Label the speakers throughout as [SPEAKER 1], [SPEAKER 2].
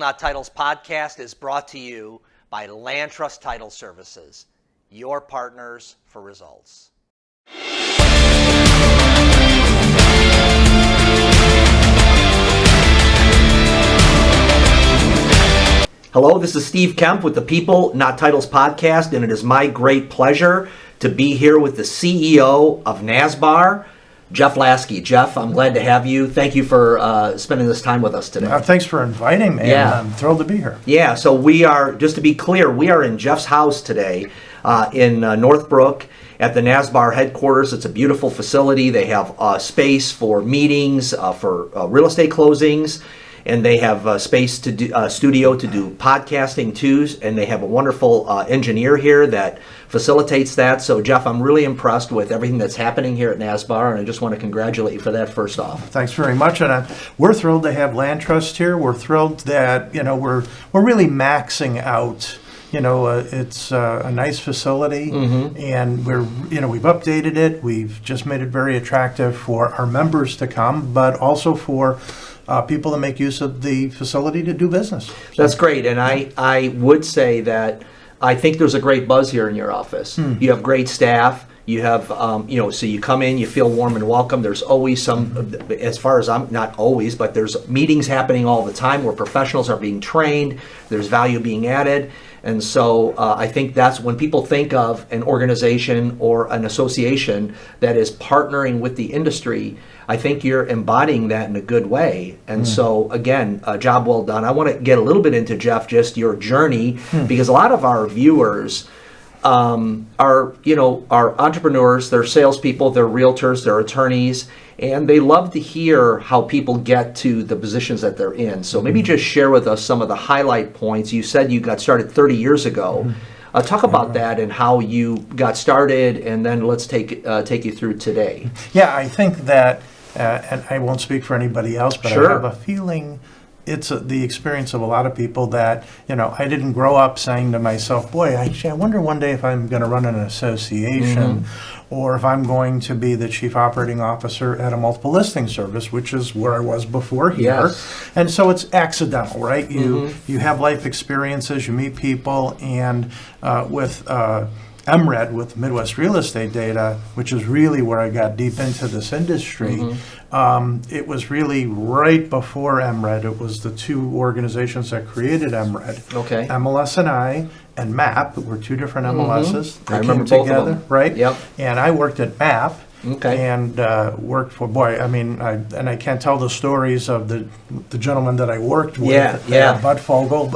[SPEAKER 1] Not Titles podcast is brought to you by Land Trust Title Services, your partners for results. Hello, this is Steve Kemp with the People Not Titles podcast, and it is my great pleasure to be here with the CEO of NASBAR, Jeff Lasky. Jeff, I'm glad to have you. Thank you for spending this time with us today.
[SPEAKER 2] Thanks for inviting me.
[SPEAKER 1] Yeah.
[SPEAKER 2] I'm thrilled to be here.
[SPEAKER 1] Yeah, so we are, just to be clear, we are in Jeff's house today in Northbrook at the NASBAR headquarters. It's a beautiful facility. They have space for meetings, for real estate closings, and they have space to do studio to do podcasting too, and they have a wonderful engineer here that facilitates that. So Jeff, I'm really impressed with everything that's happening here at NASBAR, and I just want to congratulate you for that first off.
[SPEAKER 2] Thanks very much, and we're thrilled to have Land Trust here. We're thrilled that we're really maxing out. It's a nice facility, and we've updated it. We've just made it very attractive for our members to come, but also for people to make use of the facility to do business.
[SPEAKER 1] That's great, and I would say that I think there's a great buzz here in your office. You have great staff. You have, so you come in, you feel warm and welcome. There's always some, as far as I'm, not always, but there's meetings happening all the time where professionals are being trained. There's value being added. And so I think that's when people think of an organization or an association that is partnering with the industry, I think you're embodying that in a good way. And so again, a job well done. I want to get a little bit into, Jeff, just your journey, because a lot of our viewers are entrepreneurs, they're salespeople, they're realtors, they're attorneys, and they love to hear how people get to the positions that they're in. So maybe just share with us some of the highlight points. You said you got started 30 years ago. Talk about that and how you got started, and then let's take you through today.
[SPEAKER 2] Yeah, I think that, and I won't speak for anybody else, but
[SPEAKER 1] Sure.
[SPEAKER 2] I have a feeling it's the experience of a lot of people that, I didn't grow up saying to myself, boy, I wonder one day if I'm going to run an association or if I'm going to be the chief operating officer at a multiple listing service, which is where I was before here.
[SPEAKER 1] Yes.
[SPEAKER 2] And so it's accidental, right? You have life experiences, you meet people, and with MRED, with Midwest Real Estate Data, which is really where I got deep into this industry. It was really right before MRED. It was the two organizations that created MRED.
[SPEAKER 1] Okay.
[SPEAKER 2] MLS and MAP were two different MLSs.
[SPEAKER 1] I
[SPEAKER 2] They
[SPEAKER 1] remember
[SPEAKER 2] came
[SPEAKER 1] both of
[SPEAKER 2] together,
[SPEAKER 1] them.
[SPEAKER 2] right?
[SPEAKER 1] Yep.
[SPEAKER 2] And I worked at MAP.
[SPEAKER 1] Okay.
[SPEAKER 2] And worked for, I can't tell the stories of the gentleman that I worked with, Bud Fogel.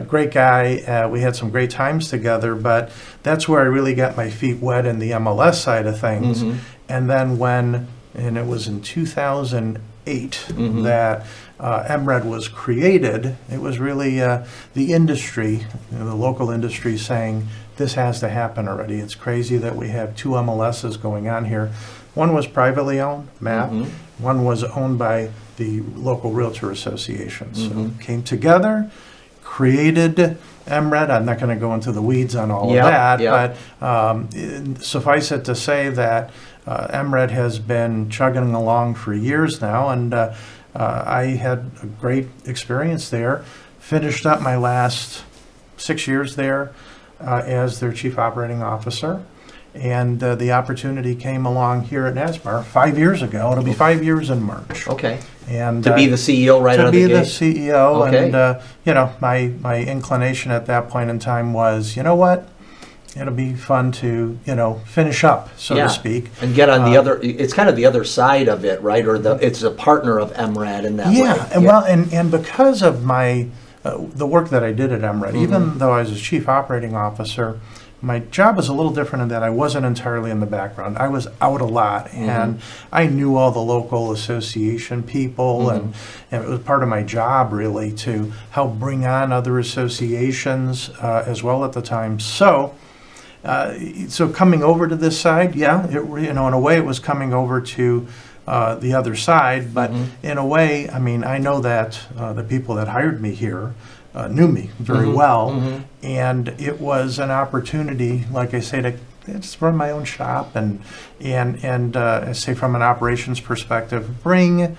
[SPEAKER 2] Great guy. We had some great times together, but that's where I really got my feet wet in the MLS side of things. And then and it was in 2008 that MRED was created, it was really the industry, the local industry saying, this has to happen already. It's crazy that we have two MLSs going on here. One was privately owned, MAP. One was owned by the local realtor associations. So came together, created MRED. I'm not going to go into the weeds on all of that, but suffice it to say that MRED has been chugging along for years now, and I had a great experience there. Finished up my last 6 years there as their chief operating officer, and the opportunity came along here at NASBAR 5 years ago. It'll be 5 years in March.
[SPEAKER 1] Okay.
[SPEAKER 2] And
[SPEAKER 1] to be the CEO right out of the gate?
[SPEAKER 2] To be the CEO,
[SPEAKER 1] okay.
[SPEAKER 2] And my inclination at that point in time was, you know what? It'll be fun to, finish up, so to speak.
[SPEAKER 1] And get on the other, it's kind of the other side of it, right? Or it's a partner of MRED in that way.
[SPEAKER 2] And because of my, the work that I did at MRED, even though I was a chief operating officer, my job was a little different in that I wasn't entirely in the background. I was out a lot, and I knew all the local association people, and it was part of my job really to help bring on other associations as well at the time. So coming over to this side, in a way it was coming over to the other side, but in a way, I know that the people that hired me here knew me very well, and it was an opportunity, like I say, to just run my own shop and I say from an operations perspective, bring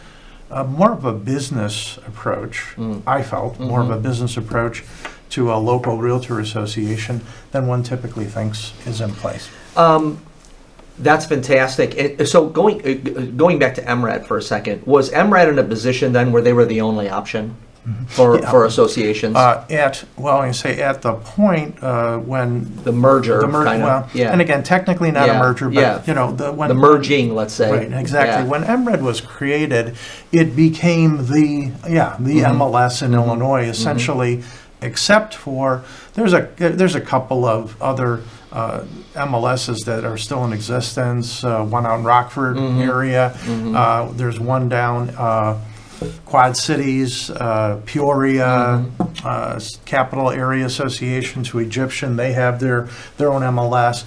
[SPEAKER 2] more of a business approach, I felt, more of a business approach to a local realtor association than one typically thinks is in place.
[SPEAKER 1] That's fantastic. And so going back to MRED for a second, was MRED in a position then where they were the only option for associations?
[SPEAKER 2] At the point when
[SPEAKER 1] the merger, kind of.
[SPEAKER 2] Well,
[SPEAKER 1] yeah.
[SPEAKER 2] And again, technically not a merger, but
[SPEAKER 1] the merging, let's say.
[SPEAKER 2] Right, exactly. Yeah. When MRED was created, it became the MLS in Illinois, essentially, except for there's a couple of other MLSs that are still in existence. One out in Rockford area. There's one down Quad Cities, Peoria, Capital Area Association to Egyptian. They have their own MLS.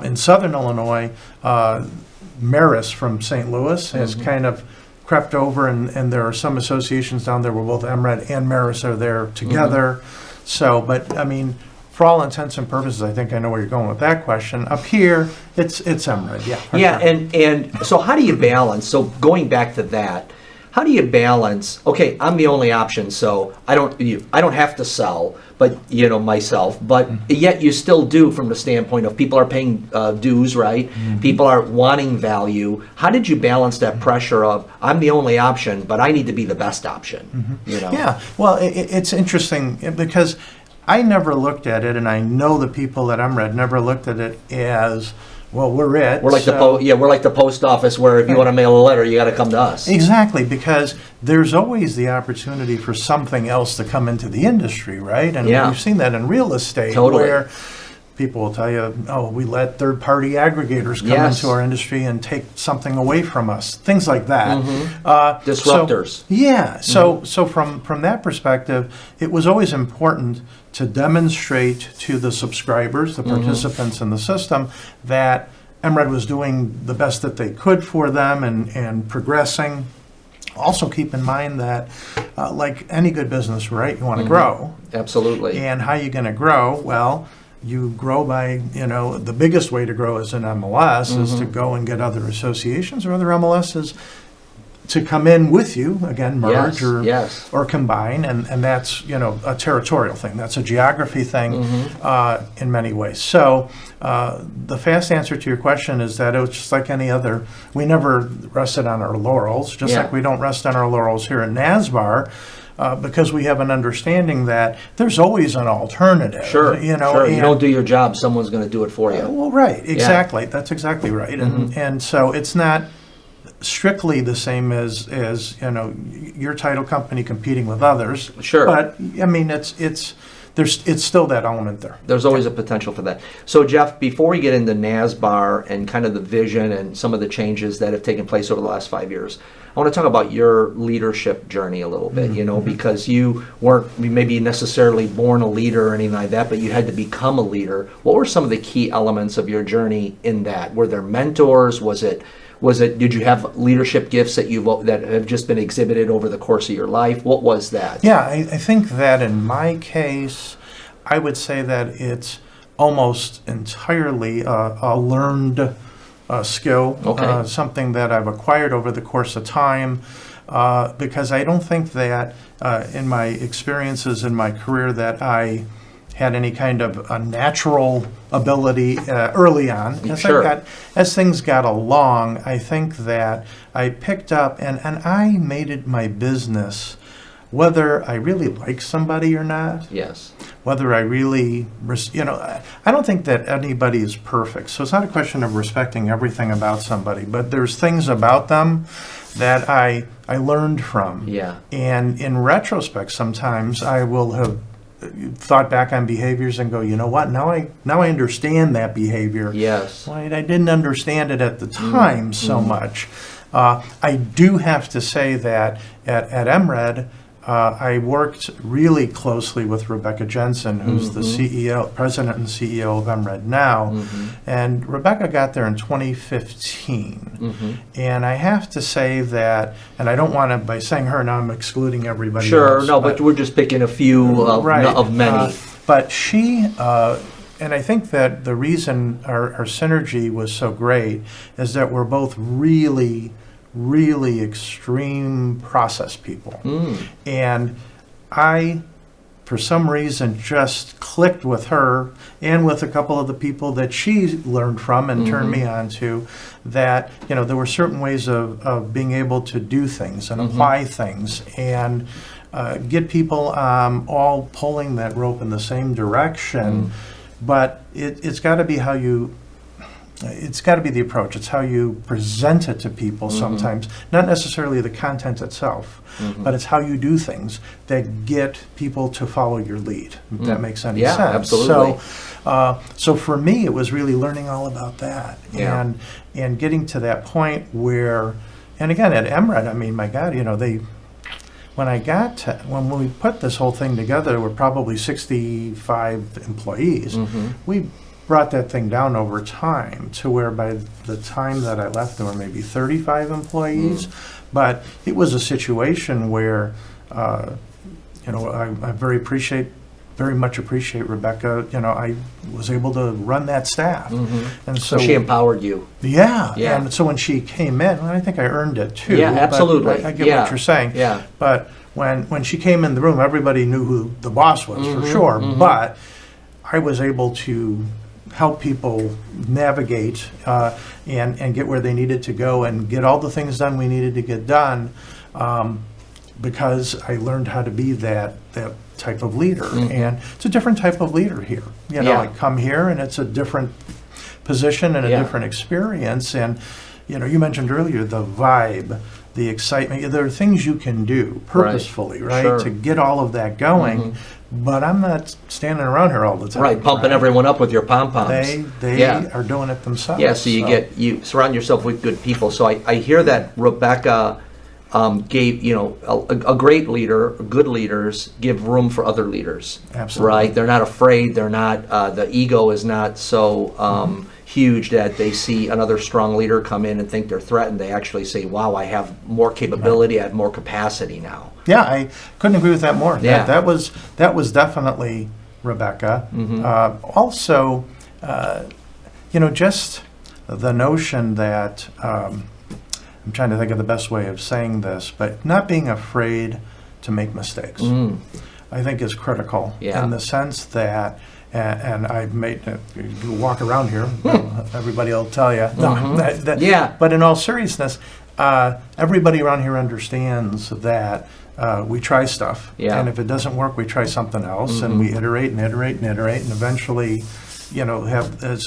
[SPEAKER 2] In Southern Illinois, Maris from St. Louis has kind of crept over, and there are some associations down there where both MRED and Maris are there together. So, but I mean, for all intents and purposes, I think I know where you're going with that question. Up here, it's MRED, yeah.
[SPEAKER 1] Yeah, and so how do you balance? So going back to that, how do you balance? Okay, I'm the only option, so I don't have to sell, but myself. But yet you still do, from the standpoint of people are paying dues, right? People are wanting value. How did you balance that pressure of I'm the only option, but I need to be the best option?
[SPEAKER 2] Yeah, well, it's interesting because I never looked at it, and I know the people at MRED never looked at it as, well, we're it.
[SPEAKER 1] We're like we're like the post office, where if you want to mail a letter, you got to come to us.
[SPEAKER 2] Exactly, because there's always the opportunity for something else to come into the industry, right? And we've seen that in real estate, where people will tell you, oh, we let third-party aggregators come into our industry and take something away from us, things like that.
[SPEAKER 1] Disruptors.
[SPEAKER 2] So from that perspective, it was always important to demonstrate to the subscribers, the participants in the system, that MRED was doing the best that they could for them and progressing. Also keep in mind that, like any good business, right, you want to grow.
[SPEAKER 1] Absolutely.
[SPEAKER 2] And how are you going to grow? Well, you grow by, the biggest way to grow as an MLS is to go and get other associations or other MLSs to come in with you, again, merge or combine, and that's, a territorial thing. That's a geography thing in many ways. So the fast answer to your question is that it was just like any other. We never rested on our laurels, just like we don't rest on our laurels here at NASBAR, because we have an understanding that there's always an alternative.
[SPEAKER 1] Sure. You don't do your job, someone's going to do it for you.
[SPEAKER 2] Well, right, exactly. That's exactly right. And so it's not strictly the same as your title company competing with others.
[SPEAKER 1] Sure.
[SPEAKER 2] But I mean, it's still that element there.
[SPEAKER 1] There's always a potential for that. So Jeff, before we get into NASBAR and kind of the vision and some of the changes that have taken place over the last 5 years, I want to talk about your leadership journey a little bit, because you weren't maybe necessarily born a leader or anything like that, but you had to become a leader. What were some of the key elements of your journey in that? Were there mentors? Did you have leadership gifts that have just been exhibited over the course of your life? What was that?
[SPEAKER 2] Yeah, I think that in my case, I would say that it's almost entirely a learned skill, something that I've acquired over the course of time, because I don't think that in my experiences in my career that I had any kind of a natural ability early on. As things got along, I think that I picked up, and I made it my business, whether I really like somebody or not.
[SPEAKER 1] Yes.
[SPEAKER 2] Whether I really, I don't think that anybody is perfect. So it's not a question of respecting everything about somebody, but there's things about them that I learned from.
[SPEAKER 1] Yeah.
[SPEAKER 2] And in retrospect, sometimes I will have thought back on behaviors and go, you know what? Now I understand that behavior.
[SPEAKER 1] Yes.
[SPEAKER 2] Right? I didn't understand it at the time so much. I do have to say that at MRED, I worked really closely with Rebecca Jensen, who's the president and CEO of MRED now. And Rebecca got there in 2015. And I have to say that, and I don't want to, by saying her now, I'm excluding everybody else.
[SPEAKER 1] Sure, no, but we're just picking a few of many.
[SPEAKER 2] But she, and I think that the reason our synergy was so great is that we're both really really extreme process people. And I, for some reason, just clicked with her and with a couple of the people that she learned from and turned me on to, that, you know, there were certain ways of being able to do things and apply things and get people all pulling that rope in the same direction. But it's got to be how you, it's got to be the approach. It's how you present it to people sometimes, not necessarily the content itself, but it's how you do things that get people to follow your lead, if that makes any sense.
[SPEAKER 1] Absolutely.
[SPEAKER 2] So for me, it was really learning all about that and getting to that point where, and again, at MRED, I mean, my God, you know, when we put this whole thing together, there were probably 65 employees. We brought that thing down over time to where by the time that I left, there were maybe 35 employees. But it was a situation where, you know, I very much appreciate Rebecca. You know, I was able to run that staff. And so
[SPEAKER 1] she empowered you.
[SPEAKER 2] Yeah. And so when she came in, I think I earned it too.
[SPEAKER 1] Yeah, absolutely.
[SPEAKER 2] But I get what you're saying.
[SPEAKER 1] Yeah.
[SPEAKER 2] But when she came in the room, everybody knew who the boss was for sure. But I was able to help people navigate and get where they needed to go and get all the things done we needed to get done, because I learned how to be that type of leader. And it's a different type of leader here. You know, I come here and it's a different position and a different experience. And, you know, you mentioned earlier the vibe, the excitement. There are things you can do purposefully, right?
[SPEAKER 1] Sure.
[SPEAKER 2] To get all of that going. But I'm not standing around here all the time.
[SPEAKER 1] Right, pumping everyone up with your pom-poms.
[SPEAKER 2] They are doing it themselves.
[SPEAKER 1] Yeah, so you surround yourself with good people. So I hear that Rebecca gave, you know, a great leader, good leaders give room for other leaders.
[SPEAKER 2] Absolutely.
[SPEAKER 1] Right? They're not afraid. They're not, the ego is not so huge that they see another strong leader come in and think they're threatened. They actually say, wow, I have more capability, I have more capacity now.
[SPEAKER 2] Yeah, I couldn't agree with that more.
[SPEAKER 1] Yeah.
[SPEAKER 2] That was definitely Rebecca. Also, you know, just the notion that, I'm trying to think of the best way of saying this, but not being afraid to make mistakes, I think is critical in the sense that, and I've made, you walk around here, everybody will tell you. But in all seriousness, everybody around here understands that we try stuff, and if it doesn't work, we try something else, and we iterate and iterate and iterate, and eventually, you know, have as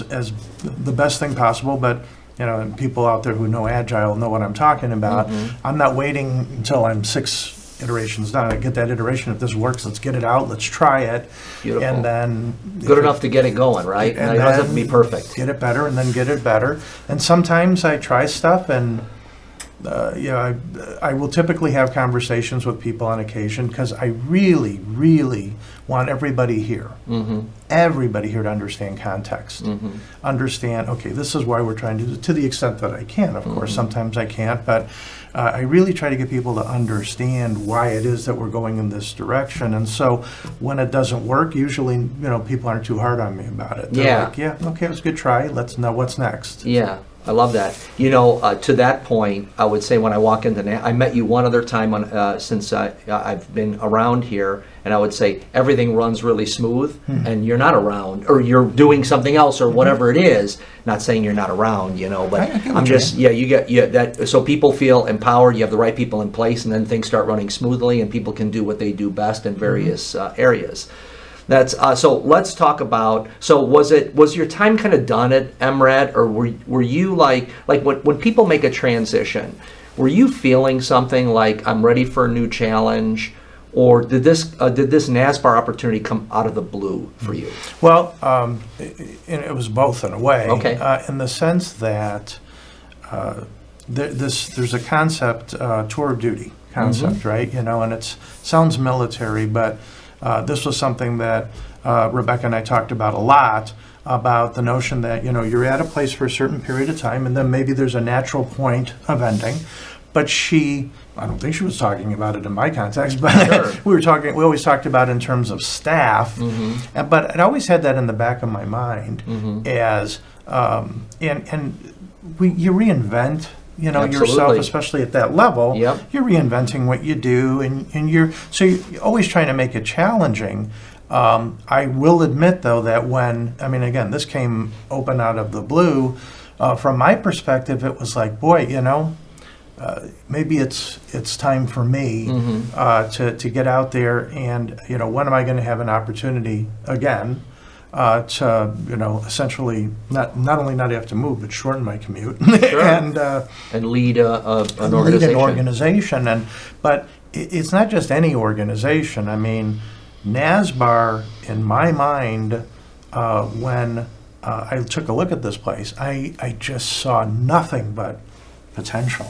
[SPEAKER 2] the best thing possible. But you know, and people out there who know Agile know what I'm talking about. I'm not waiting until I'm 6 iterations done. I get that iteration. If this works, let's get it out. Let's try it. Beautiful. And then
[SPEAKER 1] good enough to get it going, right? And it doesn't have to be perfect.
[SPEAKER 2] Get it better, and then get it better. And sometimes I try stuff, and you know, I will typically have conversations with people on occasion because I really, really want everybody here to understand context. Understand, okay, this is why we're trying to do it, to the extent that I can. Of course, sometimes I can't, but I really try to get people to understand why it is that we're going in this direction. And so when it doesn't work, usually, you know, people aren't too hard on me about it. They're like, yeah, okay, it was a good try. Let's know what's next.
[SPEAKER 1] Yeah. I love that. You know, to that point, I would say when I walk into I met you one other time since I've been around here, and I would say everything runs really smooth, and you're not around, or you're doing something else, or whatever it is. Not saying you're not around, you know, but I'm just, you get that, so people feel empowered, you have the right people in place, and then things start running smoothly, and people can do what they do best in various areas. That's so. Let's talk about. So, was your time kind of done at MRED, or were you like when people make a transition, were you feeling something like I'm ready for a new challenge, or did this NASBAR opportunity come out of the blue for you?
[SPEAKER 2] Well, it was both in a way.
[SPEAKER 1] Okay.
[SPEAKER 2] In the sense that there's a concept, tour of duty concept, right? You know, and it sounds military, but this was something that Rebecca and I talked about a lot, about the notion that, you know, you're at a place for a certain period of time, and then maybe there's a natural point of ending. But I don't think she was talking about it in my context, but we always talked about it in terms of staff. But I always had that in the back of my mind as, you reinvent yourself,
[SPEAKER 1] Absolutely.
[SPEAKER 2] especially at that level.
[SPEAKER 1] Yep.
[SPEAKER 2] You're reinventing what you do, and you're always trying to make it challenging. I will admit, though, that again, this came open out of the blue. From my perspective, it was like, boy, maybe it's time for me to get out there, and when am I going to have an opportunity again to essentially not only not have to move but shorten my commute
[SPEAKER 1] Sure. and lead an organization.
[SPEAKER 2] Lead an organization, but it's not just any organization. I mean, NASBAR, in my mind, when I took a look at this place, I just saw nothing but potential.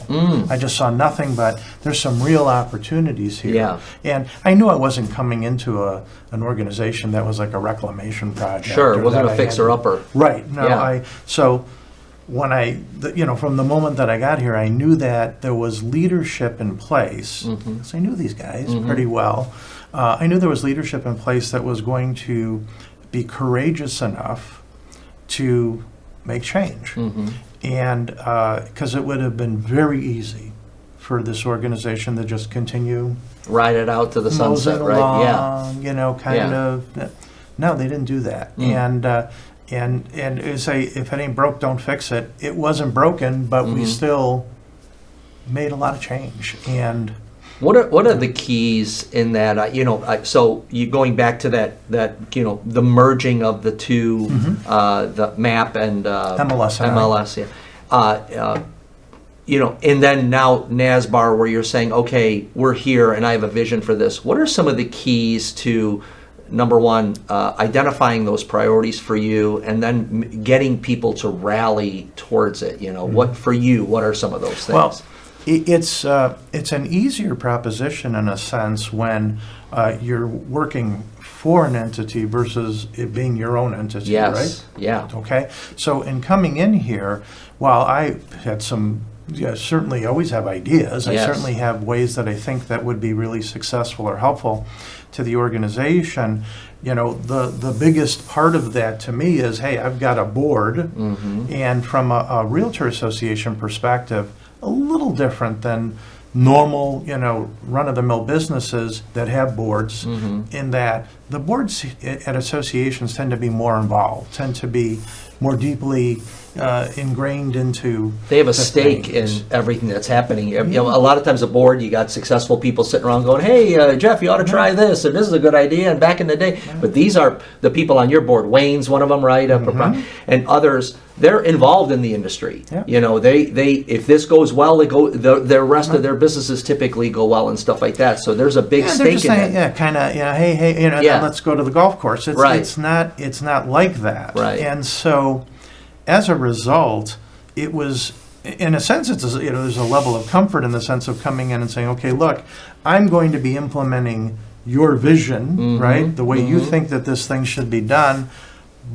[SPEAKER 2] I just saw nothing but there's some real opportunities here.
[SPEAKER 1] Yeah.
[SPEAKER 2] And I knew I wasn't coming into an organization that was like a reclamation project.
[SPEAKER 1] Sure, it wasn't a fixer-upper.
[SPEAKER 2] Right. No,
[SPEAKER 1] Yeah.
[SPEAKER 2] So when from the moment that I got here, I knew that there was leadership in place. So I knew these guys pretty well. I knew there was leadership in place that was going to be courageous enough to make change. And because it would have been very easy for this organization to just continue
[SPEAKER 1] Ride it out to the sunset,
[SPEAKER 2] moseying
[SPEAKER 1] right?
[SPEAKER 2] along,
[SPEAKER 1] Yeah.
[SPEAKER 2] No, they didn't do that. And say, if it ain't broke, don't fix it. It wasn't broken, but we still made a lot of change. And
[SPEAKER 1] What are the keys in that? So you going back to that the merging of the two, the MAP and
[SPEAKER 2] MLS.
[SPEAKER 1] Yeah. And then now NASBAR, where you're saying, okay, we're here, and I have a vision for this. What are some of the keys to, number one, identifying those priorities for you, and then getting people to rally towards it? What for you? What are some of those things?
[SPEAKER 2] Well, it's an easier proposition in a sense when you're working for an entity versus it being your own entity,
[SPEAKER 1] yes.
[SPEAKER 2] right?
[SPEAKER 1] Yeah.
[SPEAKER 2] Okay. So in coming in here, while I had certainly always have ideas.
[SPEAKER 1] Yes.
[SPEAKER 2] I certainly have ways that I think that would be really successful or helpful to the organization. The biggest part of that to me is, hey, I've got a board, and from a realtor association perspective, a little different than normal, run-of-the-mill businesses that have boards, in that the boards at associations tend to be more involved, tend to be more deeply ingrained into.
[SPEAKER 1] They have a stake in everything that's happening. A lot of times a board, you got successful people sitting around going, hey, Jeff, you ought to try this, and this is a good idea, and back in the day. But these are the people on your board. Wayne's one of them, right? And others, they're involved in the industry. They if this goes well, the rest of their businesses typically go well and stuff like that. So there's a big stake in it.
[SPEAKER 2] Yeah, kind of, hey, let's go to the golf course. It's not like that.
[SPEAKER 1] Right.
[SPEAKER 2] And so, as a result, it was, in a sense, there's a level of comfort in the sense of coming in and saying, okay, look, I'm going to be implementing your vision, right? The way you think that this thing should be done,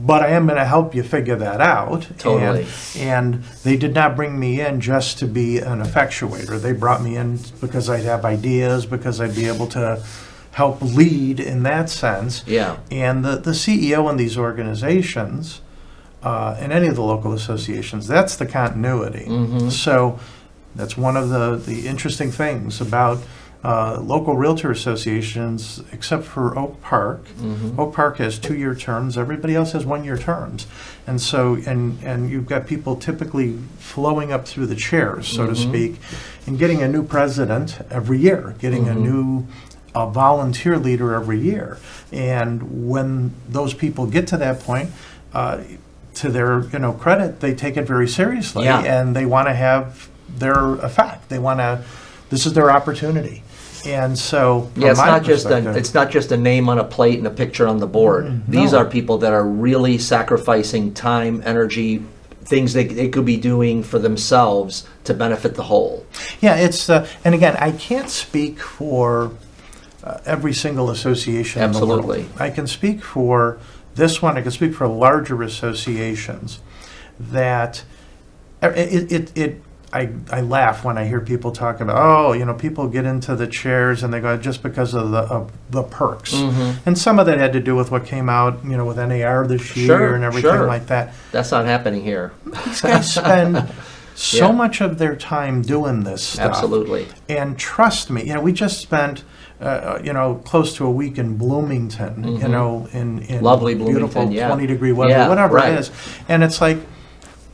[SPEAKER 2] but I am going to help you figure that out.
[SPEAKER 1] Totally.
[SPEAKER 2] And they did not bring me in just to be an effectuator. They brought me in because I'd have ideas, because I'd be able to help lead in that sense.
[SPEAKER 1] Yeah.
[SPEAKER 2] And the CEO in these organizations, in any of the local associations, that's the continuity. So that's one of the interesting things about local realtor associations, except for Oak Park. Oak Park has 2-year terms. Everybody else has 1-year terms. And so, and you've got people typically flowing up through the chairs, so to speak, and getting a new president every year, getting a new volunteer leader every year. And when those people get to that point, to their credit, they take it very seriously, and they want to have their effect. They want to. This is their opportunity, and so
[SPEAKER 1] it's not just a name on a plate and a picture on the board. These are people that are really sacrificing time, energy, things they could be doing for themselves to benefit the whole.
[SPEAKER 2] Yeah, it's and again, I can't speak for every single association.
[SPEAKER 1] Absolutely.
[SPEAKER 2] In the world. I can speak for this one. I can speak for larger associations that I laugh when I hear people talk about, people get into the chairs and they go just because of the perks. And some of that had to do with what came out, with NAR this year and everything like that.
[SPEAKER 1] That's not happening here.
[SPEAKER 2] These guys spend so much of their time doing this stuff.
[SPEAKER 1] Absolutely.
[SPEAKER 2] And trust me, we just spent, close to a week in Bloomington, in
[SPEAKER 1] lovely
[SPEAKER 2] beautiful
[SPEAKER 1] Bloomington,
[SPEAKER 2] 20-degree weather, whatever
[SPEAKER 1] right.
[SPEAKER 2] it is. And it's like,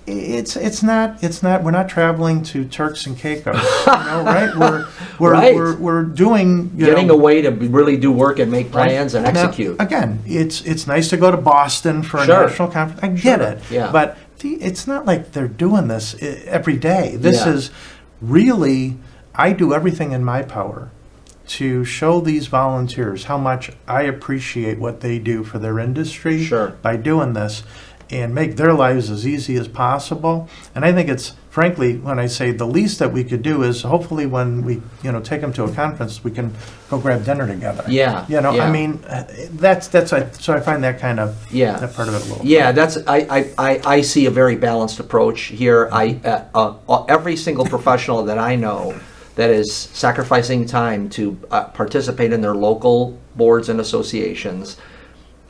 [SPEAKER 2] it's not, we're not traveling to Turks and Caicos, right? We're doing,
[SPEAKER 1] getting away to really do work and make plans and execute.
[SPEAKER 2] Now, again, it's nice to go to Boston for a national conference. I get it.
[SPEAKER 1] Yeah.
[SPEAKER 2] But it's not like they're doing this every day. This is really, I do everything in my power to show these volunteers how much I appreciate what they do for their industry by doing this, and make their lives as easy as possible. And I think it's, frankly, when I say the least that we could do is hopefully when we, take them to a conference, we can go grab dinner together. I mean, so I find that kind of, that part of it a little.
[SPEAKER 1] Yeah, I see a very balanced approach here. Every single professional that I know that is sacrificing time to participate in their local boards and associations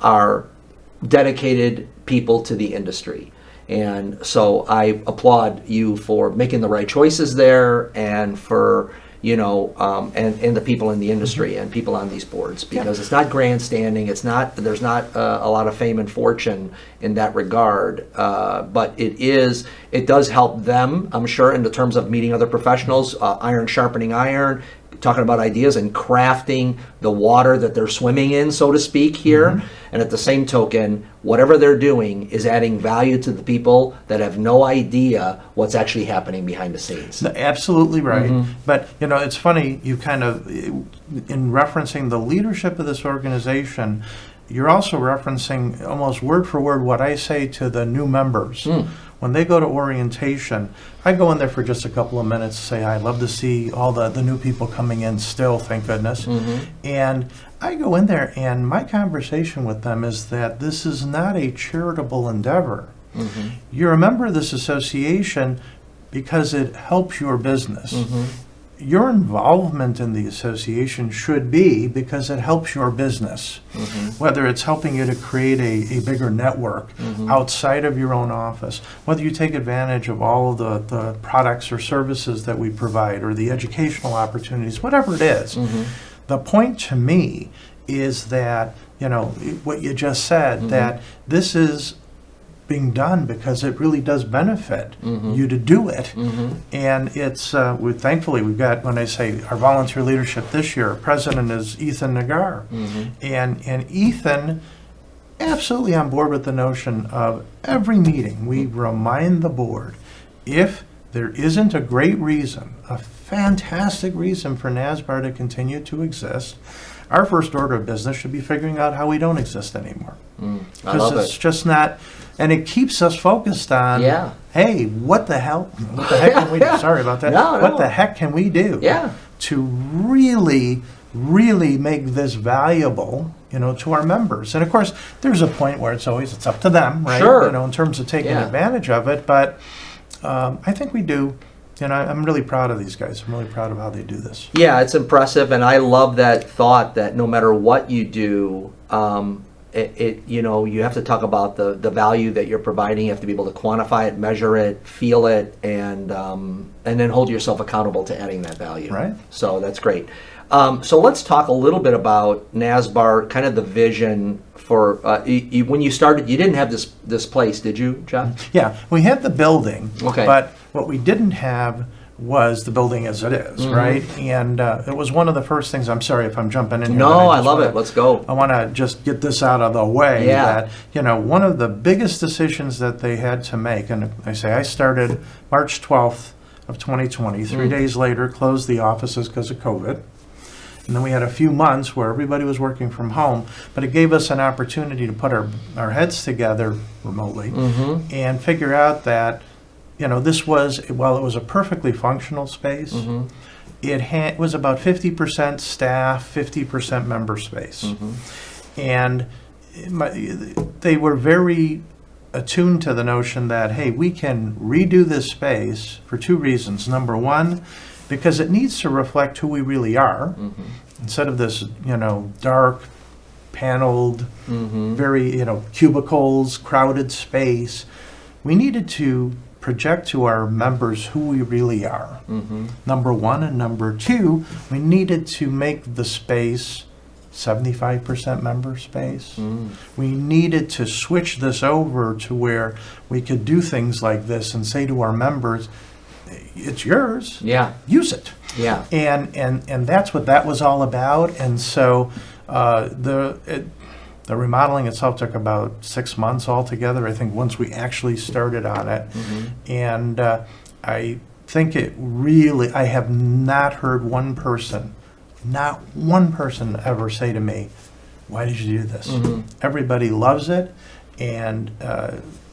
[SPEAKER 1] are dedicated people to the industry. And so I applaud you for making the right choices there, and for and the people in the industry and people on these boards, because it's not grandstanding, there's not a lot of fame and fortune in that regard, but it does help them, I'm sure, in the terms of meeting other professionals, iron sharpening iron, talking about ideas and crafting the water that they're swimming in, so to speak, here. And at the same token, whatever they're doing is adding value to the people that have no idea what's actually happening behind the scenes.
[SPEAKER 2] Absolutely right. But, it's funny, you kind of, in referencing the leadership of this organization, you're also referencing almost word for word what I say to the new members. When they go to orientation, I go in there for just a couple of minutes to say, I love to see all the new people coming in still, thank goodness. And I go in there, and my conversation with them is that this is not a charitable endeavor. You're a member of this association because it helps your business. Your involvement in the association should be because it helps your business, whether it's helping you to create a bigger network outside of your own office, whether you take advantage of all of the products or services that we provide, or the educational opportunities, whatever it is. The point to me is that, what you just said, that this is being done because it really does benefit you to do it. And it's, thankfully, we've got, when I say our volunteer leadership this year, our president is Ethan Nagar. And Ethan, absolutely on board with the notion of every meeting, we remind the board, if there isn't a great reason, a fantastic reason for NASBAR to continue to exist, our first order of business should be figuring out how we don't exist anymore. Because it's just not, and it keeps us focused on, hey, what the heck can we do? Sorry about that. What the heck can we do to really, really make this valuable, to our members? And of course, there's a point where it's up to them, right? In terms of taking advantage of it. But I think we do. I'm really proud of these guys. I'm really proud of how they do this. Yeah,
[SPEAKER 1] it's impressive, and I love that thought that no matter what you do, you have to talk about the value that you're providing. You have to be able to quantify it, measure it, feel it, and then hold yourself accountable to adding that value.
[SPEAKER 2] Right.
[SPEAKER 1] So that's great. So let's talk a little bit about NASBAR, kind of the vision for, when you started, you didn't have this place, did you, Jeff?
[SPEAKER 2] Yeah, we had the building,
[SPEAKER 1] okay,
[SPEAKER 2] but what we didn't have was the building as it is, right? And it was one of the first things, I'm sorry if I'm jumping in here.
[SPEAKER 1] No, I love it. Let's go.
[SPEAKER 2] I want to just get this out of the way. That, one of the biggest decisions that they had to make, and I started March 12th of 2020, 3 days later, closed the offices because of COVID. And then we had a few months where everybody was working from home, but it gave us an opportunity to put our heads together remotely and figure out that, this was, while it was a perfectly functional space, it was about 50% staff, 50% member space. And they were very attuned to the notion that, hey, we can redo this space for two reasons. Number one, because it needs to reflect who we really are, instead of this, dark, paneled, very, cubicles, crowded space. We needed to project to our members who we really are. Number one, and number two, we needed to make the space 75% member space. We needed to switch this over to where we could do things like this and say to our members, it's yours.
[SPEAKER 1] Yeah.
[SPEAKER 2] Use it.
[SPEAKER 1] Yeah.
[SPEAKER 2] And that's what that was all about. And so the remodeling itself took about 6 months altogether, I think, once we actually started on it. And I think I have not heard not one person ever say to me, why did you do this? Everybody loves it, and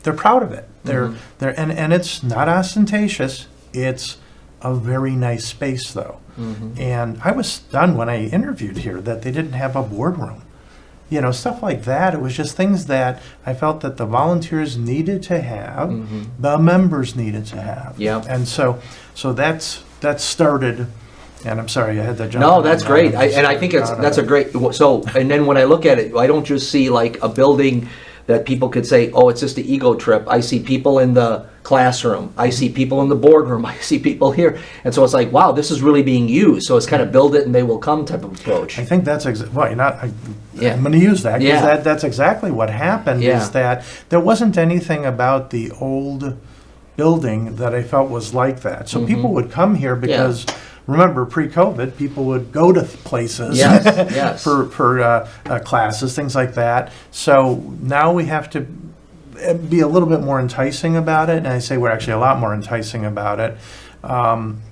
[SPEAKER 2] they're proud of it. And it's not ostentatious. It's a very nice space, though. And I was stunned when I interviewed here that they didn't have a boardroom. Stuff like that. It was just things that I felt that the volunteers needed to have, the members needed to have.
[SPEAKER 1] Yeah.
[SPEAKER 2] And so that started. And I'm sorry, I had that jump.
[SPEAKER 1] No, that's great. I think that's a great. So, and then when I look at it, I don't just see like a building that people could say, oh, it's just an ego trip. I see people in the classroom. I see people in the boardroom. I see people here. And so it's like, wow, this is really being used. So it's kind of build it and they will come type of approach.
[SPEAKER 2] I think that's I'm going to use that because that's exactly what happened. Is that there wasn't anything about the old building that I felt was like that. So people would come here because. Remember, pre-COVID, people would go to places for classes, things like that. So now we have to be a little bit more enticing about it, and I say we're actually a lot more enticing about it. I'm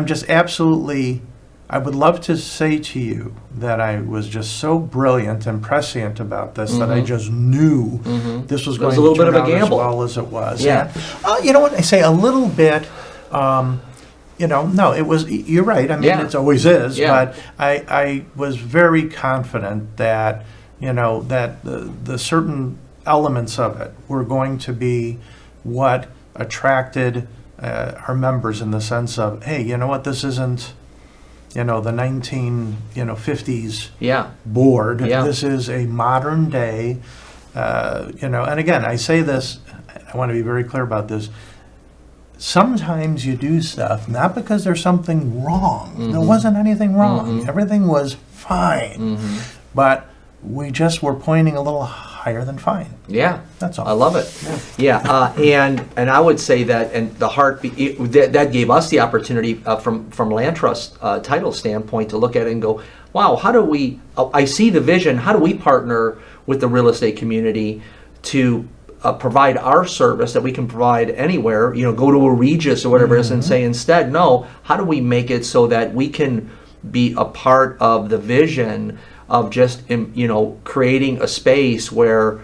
[SPEAKER 2] just absolutely, I would love to say to you that I was just so brilliant and prescient about this that I just knew this was going to turn out as well as it was.
[SPEAKER 1] Yeah.
[SPEAKER 2] And, you know what, I say a little bit... no, it was, you're right. I mean, it always is. But I was very confident that, that the certain elements of it were going to be what attracted our members in the sense of, hey, you know what, this isn't, the 1950s board. This is a modern day, and again, I say this, I want to be very clear about this. Sometimes you do stuff not because there's something wrong. There wasn't anything wrong. Everything was fine. But we just were pointing a little higher than fine. Yeah. That's all.
[SPEAKER 1] I love it. And I would say that, and the heartbeat, that gave us the opportunity from land trust title standpoint to look at it and go, wow, how do we, I see the vision, how do we partner with the real estate community to provide our service that we can provide anywhere, go to a Regis or whatever it is and say instead, no, how do we make it so that we can be a part of the vision of just, creating a space where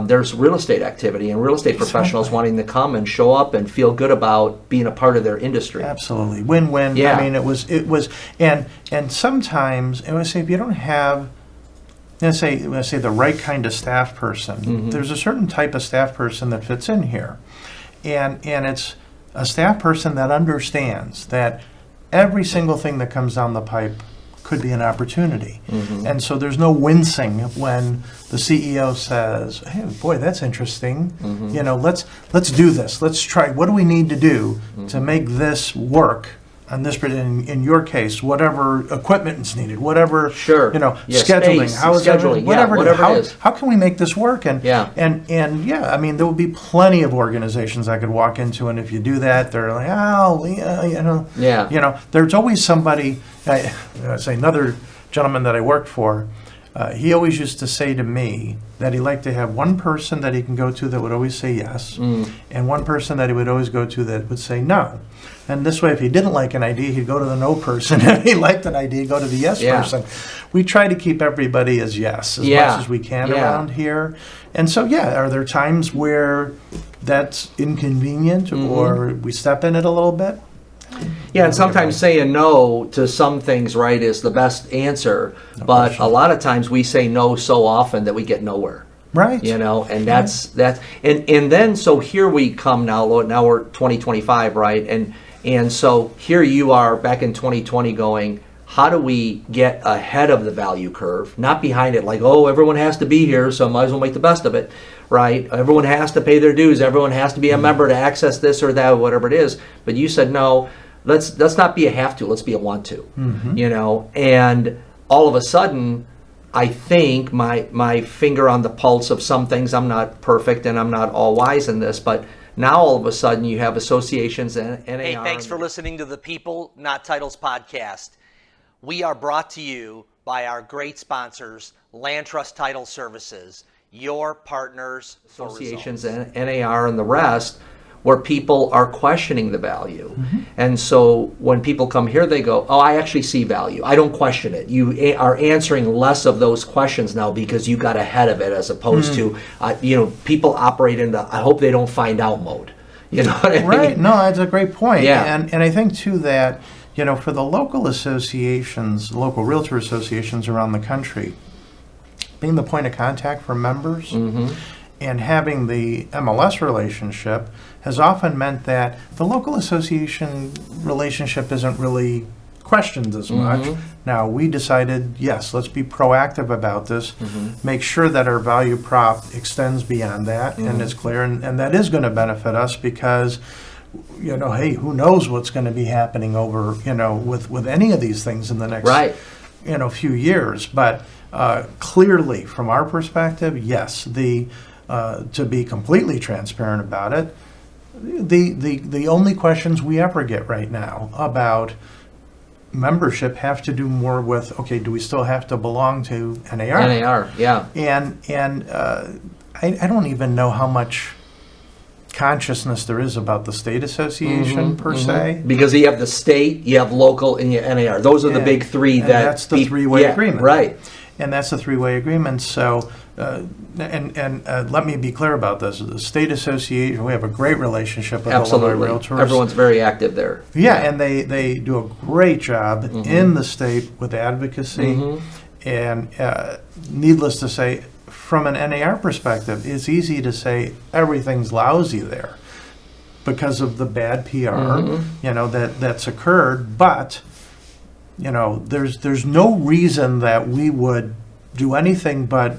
[SPEAKER 1] there's real estate activity and real estate professionals wanting to come and show up and feel good about being a part of their industry.
[SPEAKER 2] Absolutely. Win-win. Yeah. I mean, it was, and sometimes, I would say if you don't have, let's say the right kind of staff person. There's a certain type of staff person that fits in here, and it's a staff person that understands that every single thing that comes down the pipe could be an opportunity, and so there's no wincing when the CEO says, "Hey, boy, that's interesting. Let's do this. Let's try. What do we need to do to make this work?" On this, in your case, whatever equipment is needed, whatever scheduling,
[SPEAKER 1] scheduling, whatever it is.
[SPEAKER 2] How can we make this work? And I mean, there will be plenty of organizations I could walk into, and if you do that, they're like, there's always somebody. I say another gentleman that I worked for. He always used to say to me that he liked to have one person that he can go to that would always say yes, and one person that he would always go to that would say no. And this way, if he didn't like an idea, he'd go to the no person. If he liked an idea, he'd go to the yes person. We try to keep everybody as yes as much as we can around here. And so, are there times where that's inconvenient or we step in it a little bit?
[SPEAKER 1] Yeah, and sometimes saying no to some things, right, is the best answer. But a lot of times we say no so often that we get nowhere.
[SPEAKER 2] Right.
[SPEAKER 1] And that's and then so here we come now we're 2025, right? And so here you are back in 2020 going, how do we get ahead of the value curve, not behind it, like, oh, everyone has to be here, so might as well make the best of it, right? Everyone has to pay their dues, everyone has to be a member to access this or that, whatever it is. But you said, no, let's not be a have to, let's be a want to, you know? And all of a sudden, I think my finger on the pulse of some things, I'm not perfect and I'm not all wise in this, but now all of a sudden you have associations and NAR. Hey, thanks for listening to the People Not Titles podcast. We are brought to you by our great sponsors, Land Trust Title Services, your partners, associations and NAR and the rest, where people are questioning the value. And so when people come here, they go, oh, I actually see value. I don't question it. You are answering less of those questions now because you got ahead of it, as opposed to, you know, people operate in the, I hope they don't find out mode. You know what I mean?
[SPEAKER 2] Right. No, that's a great point.
[SPEAKER 1] Yeah.
[SPEAKER 2] And I think, too, that, you know, for the local associations, local realtor associations around the country, being the point of contact for members and having the MLS relationship has often meant that the local association relationship isn't really questioned as much. Now, we decided, yes, let's be proactive about this, make sure that our value prop extends beyond that and is clear, and that is going to benefit us because, you know, hey, who knows what's going to be happening over, you know, with any of these things in the next, you know, few years. But clearly, from our perspective, yes, to be completely transparent about it, the only questions we ever get right now about membership have to do more with, okay, do we still have to belong to NAR?
[SPEAKER 1] NAR, yeah.
[SPEAKER 2] And I don't even know how much consciousness there is about the state association per se.
[SPEAKER 1] Because you have the state, you have local, and you have NAR. Those are the big three.
[SPEAKER 2] That's the three-way agreement.
[SPEAKER 1] Right.
[SPEAKER 2] And that's the three-way agreement. So, let me be clear about this. The state association, we have a great relationship with Illinois Realtors.
[SPEAKER 1] Everyone's very active there.
[SPEAKER 2] Yeah, and they do a great job in the state with advocacy. And needless to say, from an NAR perspective, it's easy to say everything's lousy there because of the bad PR, you know, that's occurred. But, you know, there's no reason that we would do anything but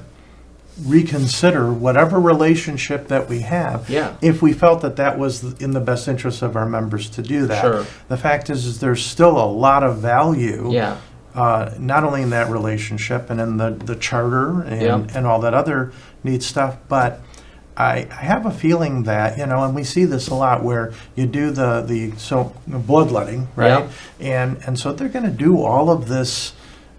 [SPEAKER 2] reconsider whatever relationship that we have if we felt that was in the best interest of our members to do that. The fact is there's still a lot of value, not only in that relationship and in the charter and all that other neat stuff, but I have a feeling that, you know, and we see this a lot where you do the bloodletting, right? And so they're going to do all of this,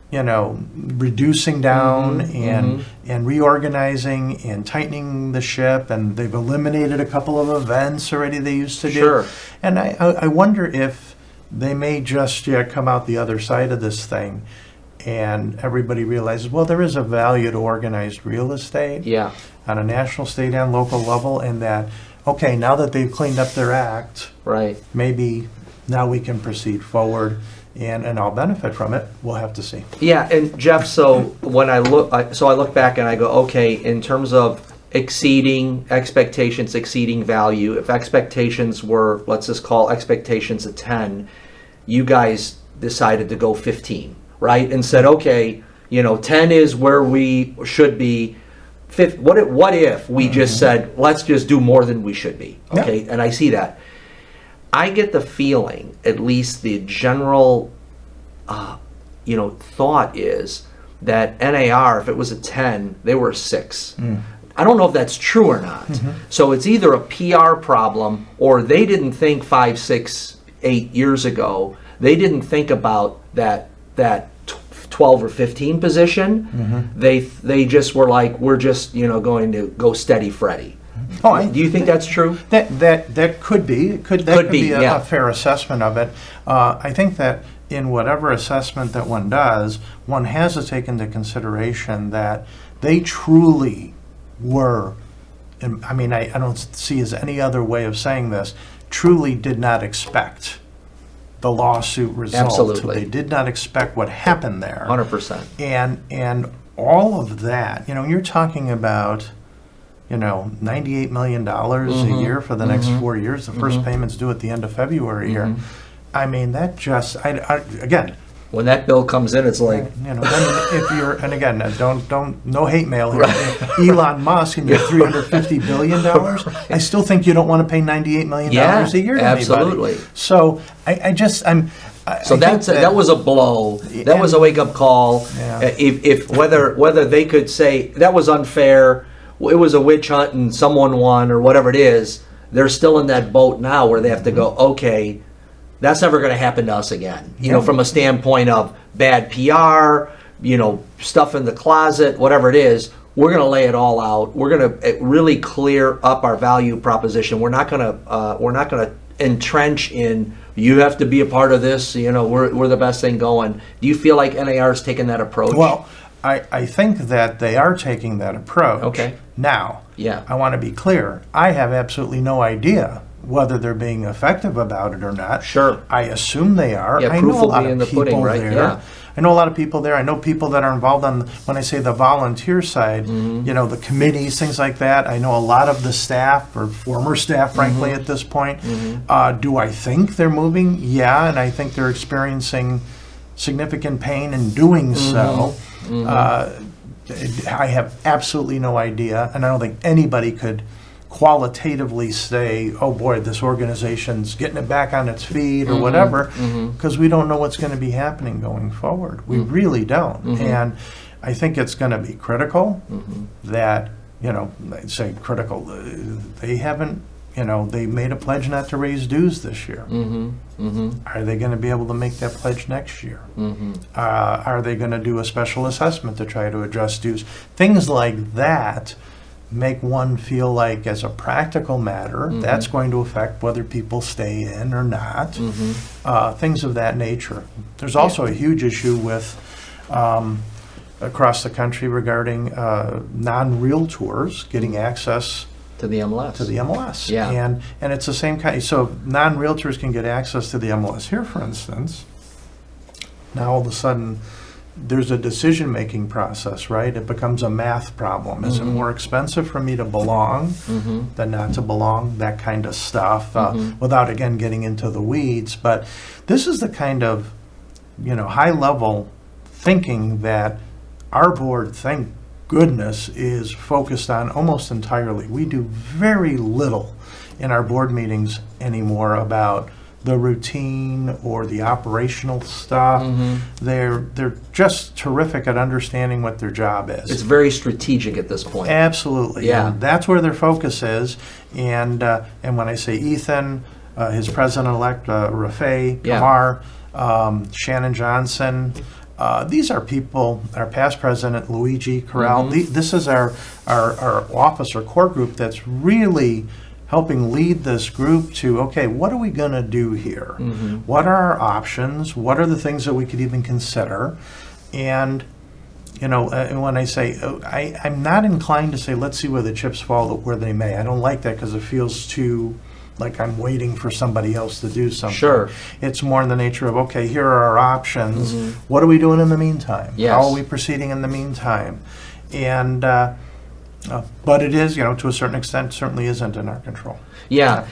[SPEAKER 2] you know, reducing down and reorganizing and tightening the ship, and they've eliminated a couple of events already they used to do. And I wonder if they may just come out the other side of this thing and everybody realizes, well, there is a value to organized real estate on a national, state, and local level, and that, okay, now that they've cleaned up their act, maybe now we can proceed forward. And I'll benefit from it. We'll have to see. Yeah,
[SPEAKER 1] and Jeff, so when I look back and I go, okay, in terms of exceeding expectations, exceeding value, if expectations were, let's just call expectations a 10, you guys decided to go 15, right? And said, okay, you know, 10 is where we should be. What if we just said, let's just do more than we should be, okay? And I see that. I get the feeling, at least the general, you know, thought is that NAR, if it was a 10, they were a 6. I don't know if that's true or not. So it's either a PR problem or they didn't think 5, 6, 8 years ago. They didn't think about that 12 or 15 position. They just were like, we're just, you know, going to go steady Freddy. Do you think that's true?
[SPEAKER 2] That could be. That could be a fair assessment of it. I think that in whatever assessment that one does, one has to take into consideration that they truly were, and I mean, I don't see as any other way of saying this, truly did not expect the lawsuit result.
[SPEAKER 1] Absolutely.
[SPEAKER 2] They did not expect what happened there.
[SPEAKER 1] 100%.
[SPEAKER 2] And all of that, you know, you're talking about, you know, $98 million a year for the next 4 years. The first payment's due at the end of February here. I mean, that just, again,
[SPEAKER 1] When that bill comes in, it's like,
[SPEAKER 2] You know, if you're, and again, don't, no hate mail here. Elon Musk and your $350 billion, I still think you don't want to pay $98 million a year to
[SPEAKER 1] absolutely.
[SPEAKER 2] anybody. So I just,
[SPEAKER 1] So that was a blow. That was a wake-up call.
[SPEAKER 2] Yeah.
[SPEAKER 1] If whether they could say that was unfair, it was a witch hunt and someone won or whatever it is, they're still in that boat now where they have to go, okay, that's never going to happen to us again. You know, from a standpoint of bad PR, you know, stuff in the closet, whatever it is, we're going to lay it all out. We're going to really clear up our value proposition. We're not going to entrench in, you have to be a part of this, you know, we're the best thing going. Do you feel like NAR is taking that approach?
[SPEAKER 2] Well, I think that they are taking that approach.
[SPEAKER 1] Okay.
[SPEAKER 2] Now,
[SPEAKER 1] Yeah.
[SPEAKER 2] I want to be clear. I have absolutely no idea whether they're being effective about it or not.
[SPEAKER 1] Sure.
[SPEAKER 2] I assume they are.
[SPEAKER 1] Yeah,
[SPEAKER 2] I
[SPEAKER 1] proof
[SPEAKER 2] know a
[SPEAKER 1] will
[SPEAKER 2] lot
[SPEAKER 1] be
[SPEAKER 2] of
[SPEAKER 1] in the
[SPEAKER 2] people
[SPEAKER 1] pudding, right?
[SPEAKER 2] there.
[SPEAKER 1] Yeah.
[SPEAKER 2] I know a lot of people there. I know people that are involved on, when I say the volunteer side, you know, the committees, things like that. I know a lot of the staff, or former staff, frankly, at this point. Do I think they're moving? Yeah, and I think they're experiencing significant pain in doing so. I have absolutely no idea, and I don't think anybody could qualitatively say, oh boy, this organization's getting it back on its feet or whatever, because we don't know what's going to be happening going forward. We really don't. And I think it's going to be critical that, you know, I'd say critical, they haven't, you know, they made a pledge not to raise dues this year. Are they going to be able to make that pledge next year? Are they going to do a special assessment to try to adjust dues? Things like that make one feel like, as a practical matter, that's going to affect whether people stay in or not. Things of that nature. There's also a huge issue with across the country regarding non-realtors getting access
[SPEAKER 1] To the MLS.
[SPEAKER 2] to the MLS.
[SPEAKER 1] Yeah.
[SPEAKER 2] And it's the same kind, so non-realtors can get access to the MLS here, for instance. Now all of a sudden, there's a decision-making process, right? It becomes a math problem. Is it more expensive for me to belong than not to belong? That kind of stuff, without, again, getting into the weeds. But this is the kind of, you know, high-level thinking that our board, thank goodness, is focused on almost entirely. We do very little in our board meetings anymore about the routine or the operational stuff. They're just terrific at understanding what their job is.
[SPEAKER 1] It's very strategic at this point.
[SPEAKER 2] Absolutely.
[SPEAKER 1] Yeah.
[SPEAKER 2] And that's where their focus is. And when I say Ethan, his president-elect, Rafe,
[SPEAKER 1] Yeah.
[SPEAKER 2] Kamar, Shannon Johnson, these are people, our past president, Luigi Corral. This is our office or core group that's really helping lead this group to, okay, what are we going to do here? What are our options? What are the things that we could even consider? And, you know, when I say, I'm not inclined to say, let's see where the chips fall where they may. I don't like that because it feels too like I'm waiting for somebody else to do something.
[SPEAKER 1] Sure.
[SPEAKER 2] It's more in the nature of, okay, here are our options. What are we doing in the meantime?
[SPEAKER 1] Yes.
[SPEAKER 2] How are we proceeding in the meantime? And, but it is, you know, to a certain extent, certainly isn't in our control.
[SPEAKER 1] Yeah.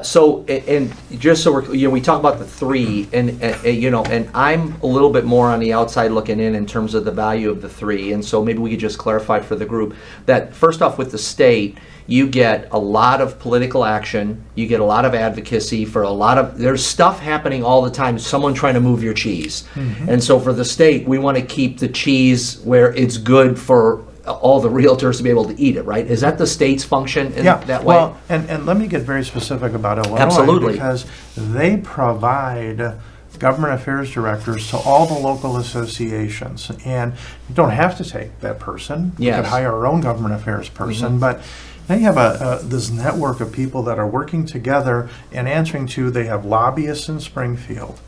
[SPEAKER 1] So, and just so we're, you know, we talk about the three, and you know, and I'm a little bit more on the outside looking in terms of the value of the three, and so maybe we could just clarify for the group that first off, with the state, you get a lot of political action, you get a lot of advocacy for a lot of, there's stuff happening all the time, someone trying to move your cheese. And so for the state, we want to keep the cheese where it's good for all the realtors to be able to eat it, right? Is that the state's function in that way?
[SPEAKER 2] Well, and let me get very specific about Illinois.
[SPEAKER 1] Absolutely.
[SPEAKER 2] Because they provide government affairs directors to all the local associations. And you don't have to take that person.
[SPEAKER 1] Yes.
[SPEAKER 2] You could hire our own government affairs person. But now you have this network of people that are working together and answering to, they have lobbyists in Springfield.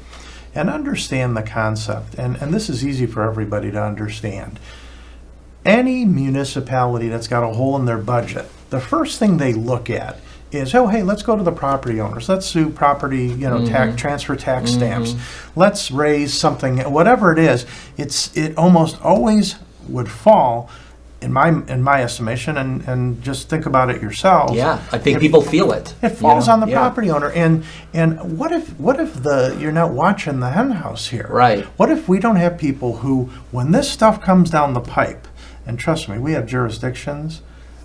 [SPEAKER 2] And understand the concept. And this is easy for everybody to understand. Any municipality that's got a hole in their budget, the first thing they look at is, oh, hey, let's go to the property owners. Let's do property, you know, transfer tax stamps. Let's raise something, whatever it is. It almost always would fall in my estimation, and just think about it yourself.
[SPEAKER 1] Yeah, I think people feel it.
[SPEAKER 2] It falls on the
[SPEAKER 1] Yeah.
[SPEAKER 2] property owner. And what if you're not watching the hen house here?
[SPEAKER 1] Right.
[SPEAKER 2] What if we don't have people who, when this stuff comes down the pipe, and trust me, we have jurisdictions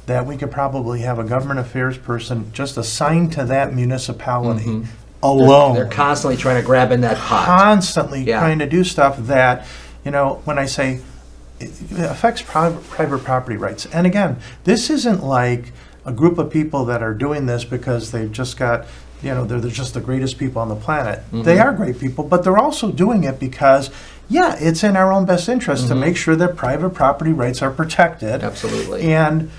[SPEAKER 2] that we could probably have a government affairs person just assigned to that municipality alone.
[SPEAKER 1] They're constantly trying to grab in that pot.
[SPEAKER 2] Constantly
[SPEAKER 1] Yeah.
[SPEAKER 2] trying to do stuff that, when I say it affects private property rights. And again, this isn't like a group of people that are doing this because they've just got, they're just the greatest people on the planet. They are great people, but they're also doing it because, it's in our own best interest to make sure that private property rights are protected.
[SPEAKER 1] Absolutely.
[SPEAKER 2] And,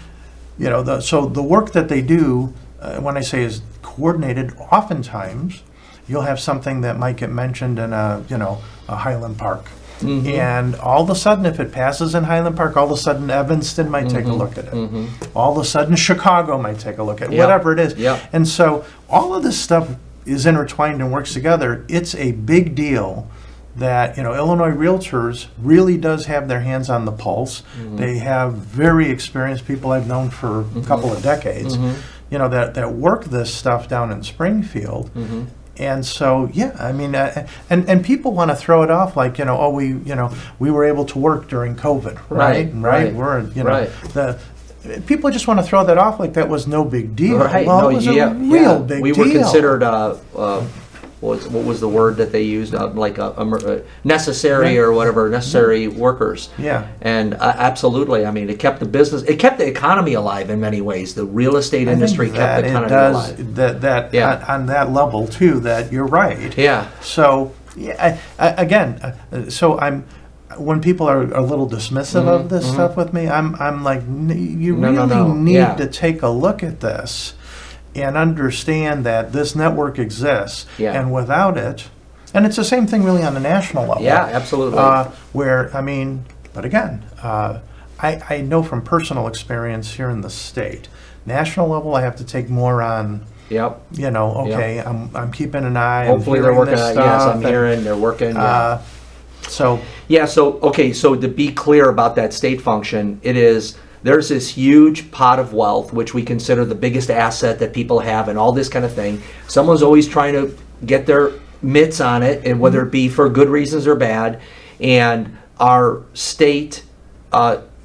[SPEAKER 2] so the work that they do, when I say is coordinated, oftentimes you'll have something that might get mentioned in a Highland Park. And all of a sudden, if it passes in Highland Park, all of a sudden Evanston might take a look at it. All of a sudden Chicago might take a look at it, whatever it is.
[SPEAKER 1] Yep.
[SPEAKER 2] And so all of this stuff is intertwined and works together. It's a big deal that, Illinois Realtors really does have their hands on the pulse. They have very experienced people I've known for a couple of decades, that work this stuff down in Springfield. And so, and people want to throw it off like, we were able to work during COVID, right?
[SPEAKER 1] Right.
[SPEAKER 2] We're,
[SPEAKER 1] Right.
[SPEAKER 2] People just want to throw that off like that was no big deal.
[SPEAKER 1] Right.
[SPEAKER 2] Well,
[SPEAKER 1] No,
[SPEAKER 2] it was
[SPEAKER 1] yeah,
[SPEAKER 2] a real big
[SPEAKER 1] we
[SPEAKER 2] deal.
[SPEAKER 1] were considered, what was the word that they used? Necessary or whatever, necessary workers.
[SPEAKER 2] Yeah.
[SPEAKER 1] And absolutely, I mean, it kept the economy alive in many ways. The real estate industry kept the economy alive.
[SPEAKER 2] That on that level too. That you're right.
[SPEAKER 1] Yeah.
[SPEAKER 2] So when people are a little dismissive of this stuff with me, I'm like, you really need to take a look at this and understand that this network exists.
[SPEAKER 1] Yeah.
[SPEAKER 2] And without it, and it's the same thing really on the national level.
[SPEAKER 1] Yeah, absolutely.
[SPEAKER 2] But again, I know from personal experience here in the state, national level, I have to take more on.
[SPEAKER 1] Yep.
[SPEAKER 2] I'm keeping an eye.
[SPEAKER 1] Hopefully they're working.
[SPEAKER 2] This
[SPEAKER 1] Yes,
[SPEAKER 2] stuff,
[SPEAKER 1] I'm hearing they're working.
[SPEAKER 2] So
[SPEAKER 1] to be clear about that state function, there's this huge pot of wealth, which we consider the biggest asset that people have and all this kind of thing. Someone's always trying to get their mitts on it, and whether it be for good reasons or bad. And our state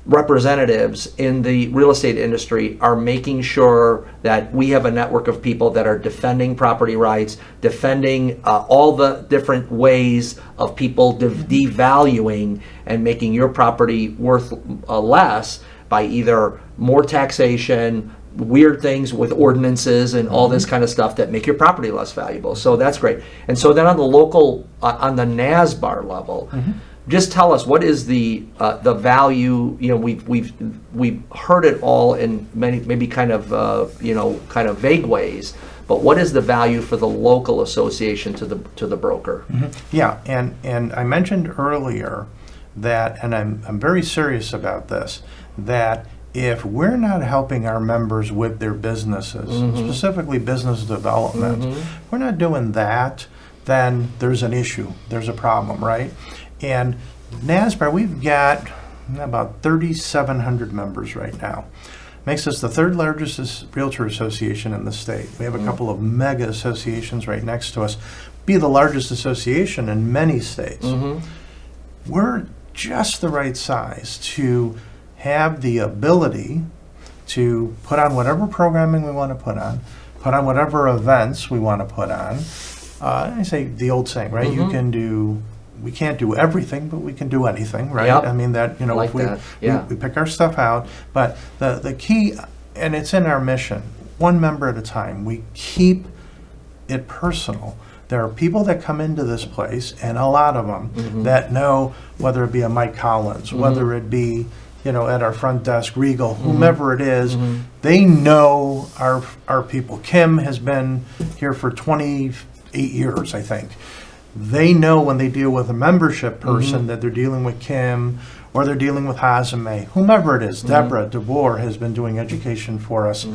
[SPEAKER 1] representatives in the real estate industry are making sure that we have a network of people that are defending property rights, defending all the different ways of people devaluing and making your property worth less by either more taxation, weird things with ordinances and all this kind of stuff that make your property less valuable. So that's great. And so then on the local, on the NASBAR level, just tell us, what is the value? We've heard it all in many, maybe kind of vague ways, but what is the value for the local association to the broker?
[SPEAKER 2] Yeah, and I mentioned earlier that, and I'm very serious about this, that if we're not helping our members with their businesses, specifically business development, we're not doing that, then there's an issue, there's a problem, right? And NASBAR, we've got about 3,700 members right now. Makes us the third largest realtor association in the state. We have a couple of mega associations right next to us. Be the largest association in many states. We're just the right size to have the ability to put on whatever programming we want to put on whatever events we want to put on. I say the old saying, right? We can't do everything, but we can do anything, right?
[SPEAKER 1] Yep.
[SPEAKER 2] I mean, that,
[SPEAKER 1] Like
[SPEAKER 2] if we,
[SPEAKER 1] that. Yeah.
[SPEAKER 2] we pick our stuff out, but the key, and it's in our mission, one member at a time, we keep it personal. There are people that come into this place, and a lot of them that know, whether it be a Mike Collins, whether it be, at our front desk, Regal, whomever it is, they know our people. Kim has been here for 28 years, I think. They know when they deal with a membership person that they're dealing with Kim, or they're dealing with Hazame, whomever it is. Deborah DeBoer has been doing education for us,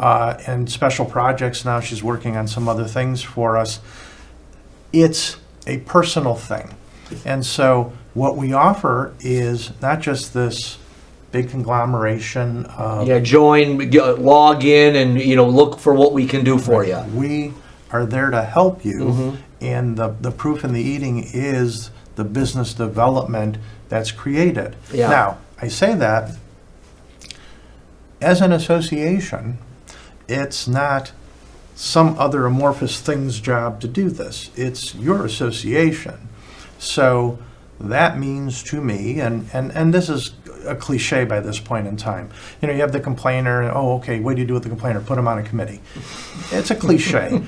[SPEAKER 2] and special projects now. She's working on some other things for us. It's a personal thing. And so what we offer is not just this big conglomeration of...
[SPEAKER 1] Yeah, join, log in, and look for what we can do for you.
[SPEAKER 2] We are there to help you, and the proof in the eating is the business development that's created.
[SPEAKER 1] Yeah.
[SPEAKER 2] Now, I say that as an association, it's not some other amorphous thing's job to do this. It's your association. So that means to me, and this is a cliche by this point in time, you have the complainer, and, oh, okay, what do you do with the complainer? Put him on a committee. It's a cliche.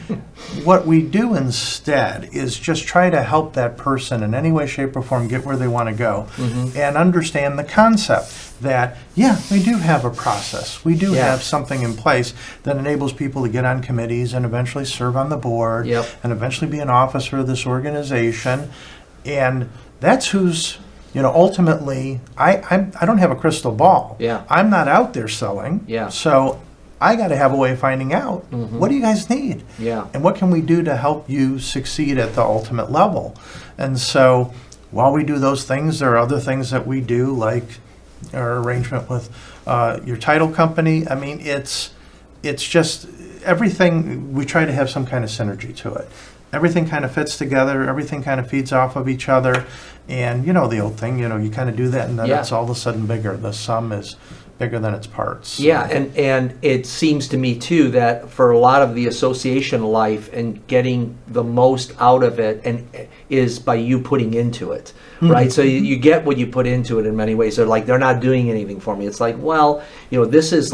[SPEAKER 2] What we do instead is just try to help that person in any way, shape, or form get where they want to go, and understand the concept that, yeah, we do have a process. We do have something in place that enables people to get on committees and eventually serve on the board, and eventually be an officer of this organization. And that's who's, ultimately, I don't have a crystal ball.
[SPEAKER 1] Yeah.
[SPEAKER 2] I'm not out there selling.
[SPEAKER 1] Yeah.
[SPEAKER 2] So I got to have a way of finding out, what do you guys need?
[SPEAKER 1] Yeah.
[SPEAKER 2] And what can we do to help you succeed at the ultimate level? And so while we do those things, there are other things that we do, like our arrangement with your title company. I mean, it's just everything, we try to have some kind of synergy to it. Everything kind of fits together, everything kind of feeds off of each other, and the old thing, you kind of do that, and then it's all of a sudden bigger. The sum is bigger than its parts.
[SPEAKER 1] Yeah, and it seems to me too that for a lot of the association life and getting the most out of it and is by you putting into it, right? So you get what you put into it in many ways. They're not doing anything for me. It's like, well, this is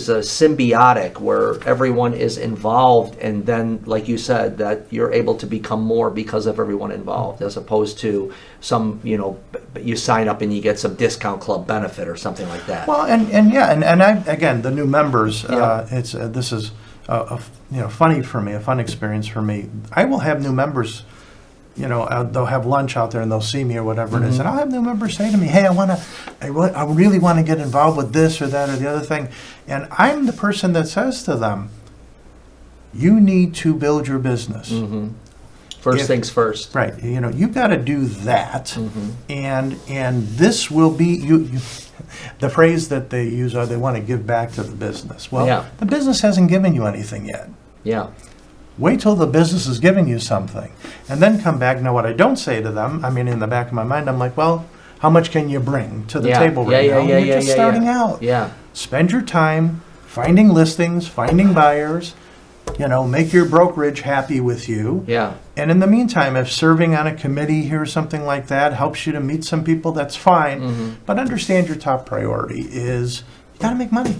[SPEAKER 1] a symbiotic where everyone is involved, and then, like you said, that you're able to become more because of everyone involved, as opposed to some, you sign up and you get some discount club benefit or something like that.
[SPEAKER 2] Well, and I, again, the new members, this is funny for me, a fun experience for me. I will have new members. They'll have lunch out there and they'll see me or whatever it is, and I'll have new members say to me, "Hey, I really want to get involved with this or that or the other thing," and I'm the person that says to them, "You need to build your business.
[SPEAKER 1] First things first."
[SPEAKER 2] Right. You've got to do that, and this will be you. The phrase that they use are they want to give back to the business. Well, the business hasn't given you anything yet.
[SPEAKER 1] Yeah.
[SPEAKER 2] Wait till the business is giving you something, and then come back. Now, what I don't say to them, I mean, in the back of my mind, I'm like, well, how much can you bring to the table right now? You're just starting out.
[SPEAKER 1] Yeah.
[SPEAKER 2] Spend your time finding listings, finding buyers, make your brokerage happy with you.
[SPEAKER 1] Yeah.
[SPEAKER 2] And in the meantime, if serving on a committee here or something like that helps you to meet some people, that's fine. But understand your top priority is you got to make money.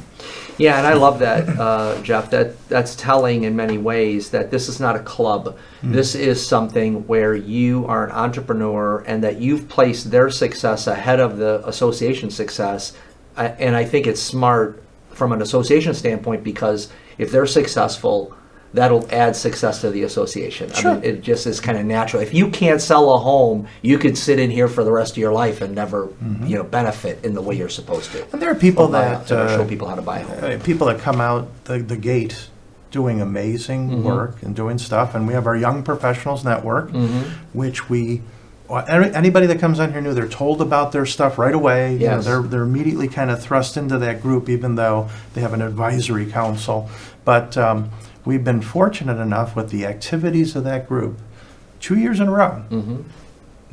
[SPEAKER 1] Yeah, and I love that, Jeff. That's telling in many ways that this is not a club. This is something where you are an entrepreneur and that you've placed their success ahead of the association success. And I think it's smart from an association standpoint, because if they're successful, that'll add success to the association.
[SPEAKER 2] Sure.
[SPEAKER 1] I mean, it just is kind of natural. If you can't sell a home, you could sit in here for the rest of your life and never, benefit in the way you're supposed to.
[SPEAKER 2] And there are people that
[SPEAKER 1] show people how to buy a home.
[SPEAKER 2] People that come out the gate doing amazing work and doing stuff, and we have our Young Professionals Network, which anybody that comes on here new, they're told about their stuff right away.
[SPEAKER 1] Yes.
[SPEAKER 2] They're immediately kind of thrust into that group, even though they have an advisory council. But we've been fortunate enough with the activities of that group, 2 years in a row.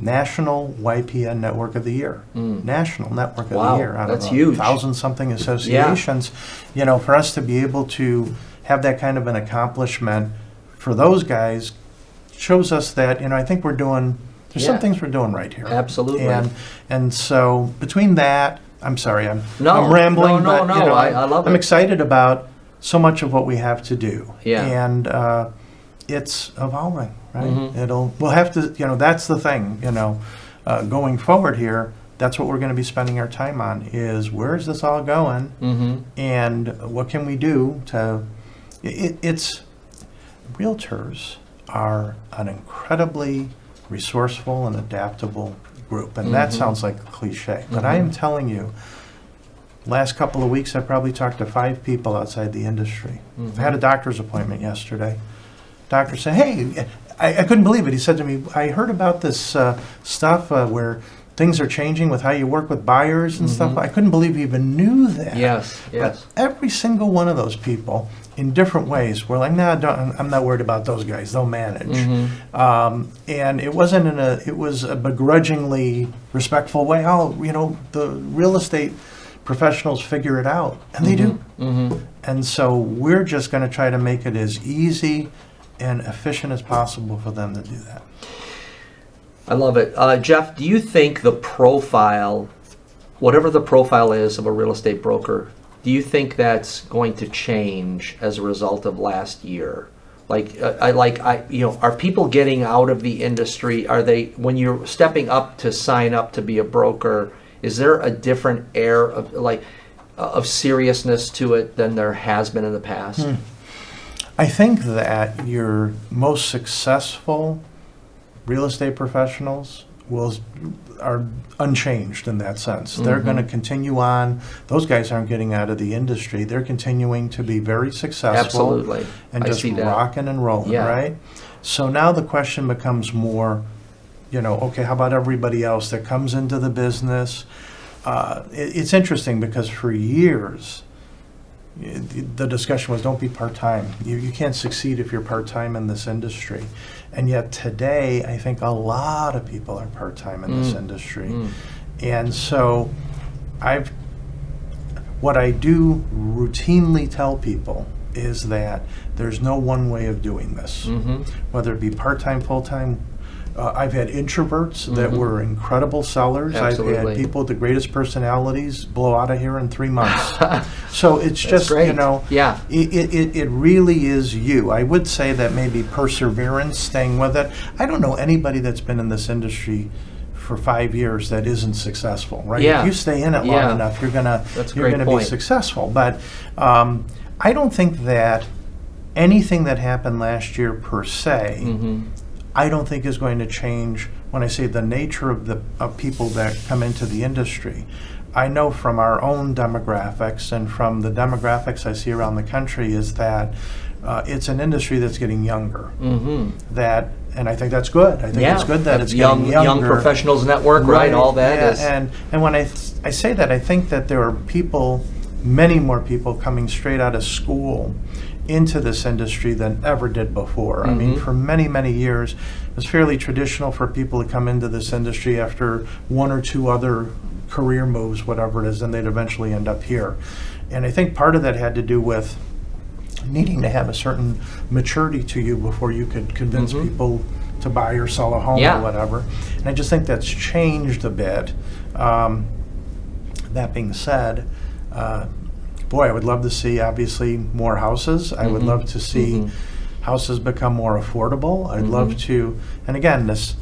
[SPEAKER 2] National YPN Network of the Year. National Network of the Year. I don't
[SPEAKER 1] that's
[SPEAKER 2] know,
[SPEAKER 1] huge.
[SPEAKER 2] 1,000-something associations. For us to be able to have that kind of an accomplishment for those guys shows us that, I think there's some things we're doing right here.
[SPEAKER 1] Absolutely.
[SPEAKER 2] And so between that, I'm sorry, I'm rambling, but
[SPEAKER 1] I love it.
[SPEAKER 2] I'm excited about so much of what we have to do.
[SPEAKER 1] Yeah.
[SPEAKER 2] And it's evolving, right? We'll have to, that's the thing, going forward here, that's what we're going to be spending our time on, is where is this all going? And what can we do to, it's, realtors are an incredibly resourceful and adaptable group. And that sounds like a cliche, but I am telling you, last couple of weeks, I probably talked to 5 people outside the industry. I had a doctor's appointment yesterday. Doctor said, hey, I couldn't believe it. He said to me, I heard about this stuff where things are changing with how you work with buyers and stuff. I couldn't believe you even knew that.
[SPEAKER 1] Yes.
[SPEAKER 2] But every single one of those people, in different ways, were like, "Nah, I'm not worried about those guys. They'll manage." And it wasn't it was a begrudgingly respectful way. Oh, the real estate professionals figure it out, and they do. And so we're just going to try to make it as easy and efficient as possible for them to do that.
[SPEAKER 1] I love it. Jeff, do you think the profile, whatever the profile is of a real estate broker, do you think that's going to change as a result of last year? Are people getting out of the industry? Are they, when you're stepping up to sign up to be a broker, is there a different air of seriousness to it than there has been in the past?
[SPEAKER 2] I think that your most successful real estate professionals are unchanged in that sense. They're going to continue on. Those guys aren't getting out of the industry. They're continuing to be very successful.
[SPEAKER 1] Absolutely.
[SPEAKER 2] And just rocking and rolling, right? So now the question becomes more, okay, how about everybody else that comes into the business? It's interesting because for years, the discussion was, don't be part-time. You can't succeed if you're part-time in this industry. And yet today, I think a lot of people are part-time in this industry. And so what I do routinely tell people is that there's no one way of doing this, whether it be part-time, full-time. I've had introverts that were incredible sellers.
[SPEAKER 1] Absolutely.
[SPEAKER 2] I've had people with the greatest personalities blow out of here in 3 months. So it's just,
[SPEAKER 1] great.
[SPEAKER 2] It really is you. I would say that maybe perseverance, staying with it. I don't know anybody that's been in this industry for 5 years that isn't successful, right? If you stay in it long enough, you're gonna be successful. But I don't think that anything that happened last year per se, I don't think is going to change when I say the nature of people that come into the industry. I know from our own demographics and from the demographics I see around the country is that it's an industry that's getting younger. And I think that's good. I think it's good that it's getting younger.
[SPEAKER 1] Young professionals network, right? All that is.
[SPEAKER 2] And when I say that, I think that there are people, many more people coming straight out of school into this industry than ever did before. I mean, for many, many years, it was fairly traditional for people to come into this industry after one or two other career moves, whatever it is, and they'd eventually end up here. And I think part of that had to do with needing to have a certain maturity to you before you could convince people to buy or sell a home or whatever. And I just think that's changed a bit. That being said, boy, I would love to see, obviously, more houses. I would love to see houses become more affordable. I'd love to, and again, this,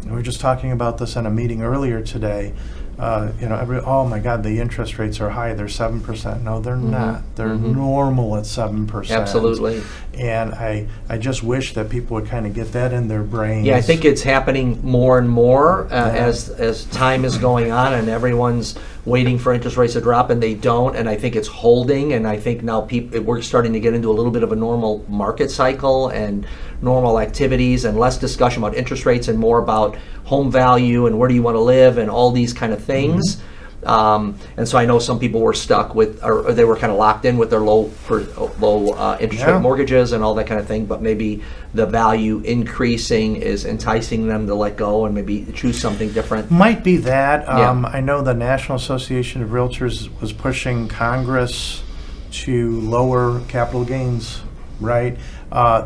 [SPEAKER 2] we were just talking about this in a meeting earlier today. Oh my God, the interest rates are high. They're 7%. No, they're not. They're normal at 7%.
[SPEAKER 1] Absolutely.
[SPEAKER 2] And I just wish that people would kind of get that in their brains.
[SPEAKER 1] Yeah, I think it's happening more and more as time is going on, and everyone's waiting for interest rates to drop, and they don't. And I think it's holding. And I think now we're starting to get into a little bit of a normal market cycle and normal activities, and less discussion about interest rates and more about home value and where do you want to live and all these kind of things. And so I know some people were stuck with, or they were kind of locked in with their low interest rate mortgages and all that kind of thing, but maybe the value increasing is enticing them to let go and maybe choose something different.
[SPEAKER 2] Might be that. I know the National Association of Realtors was pushing Congress to lower capital gains, right?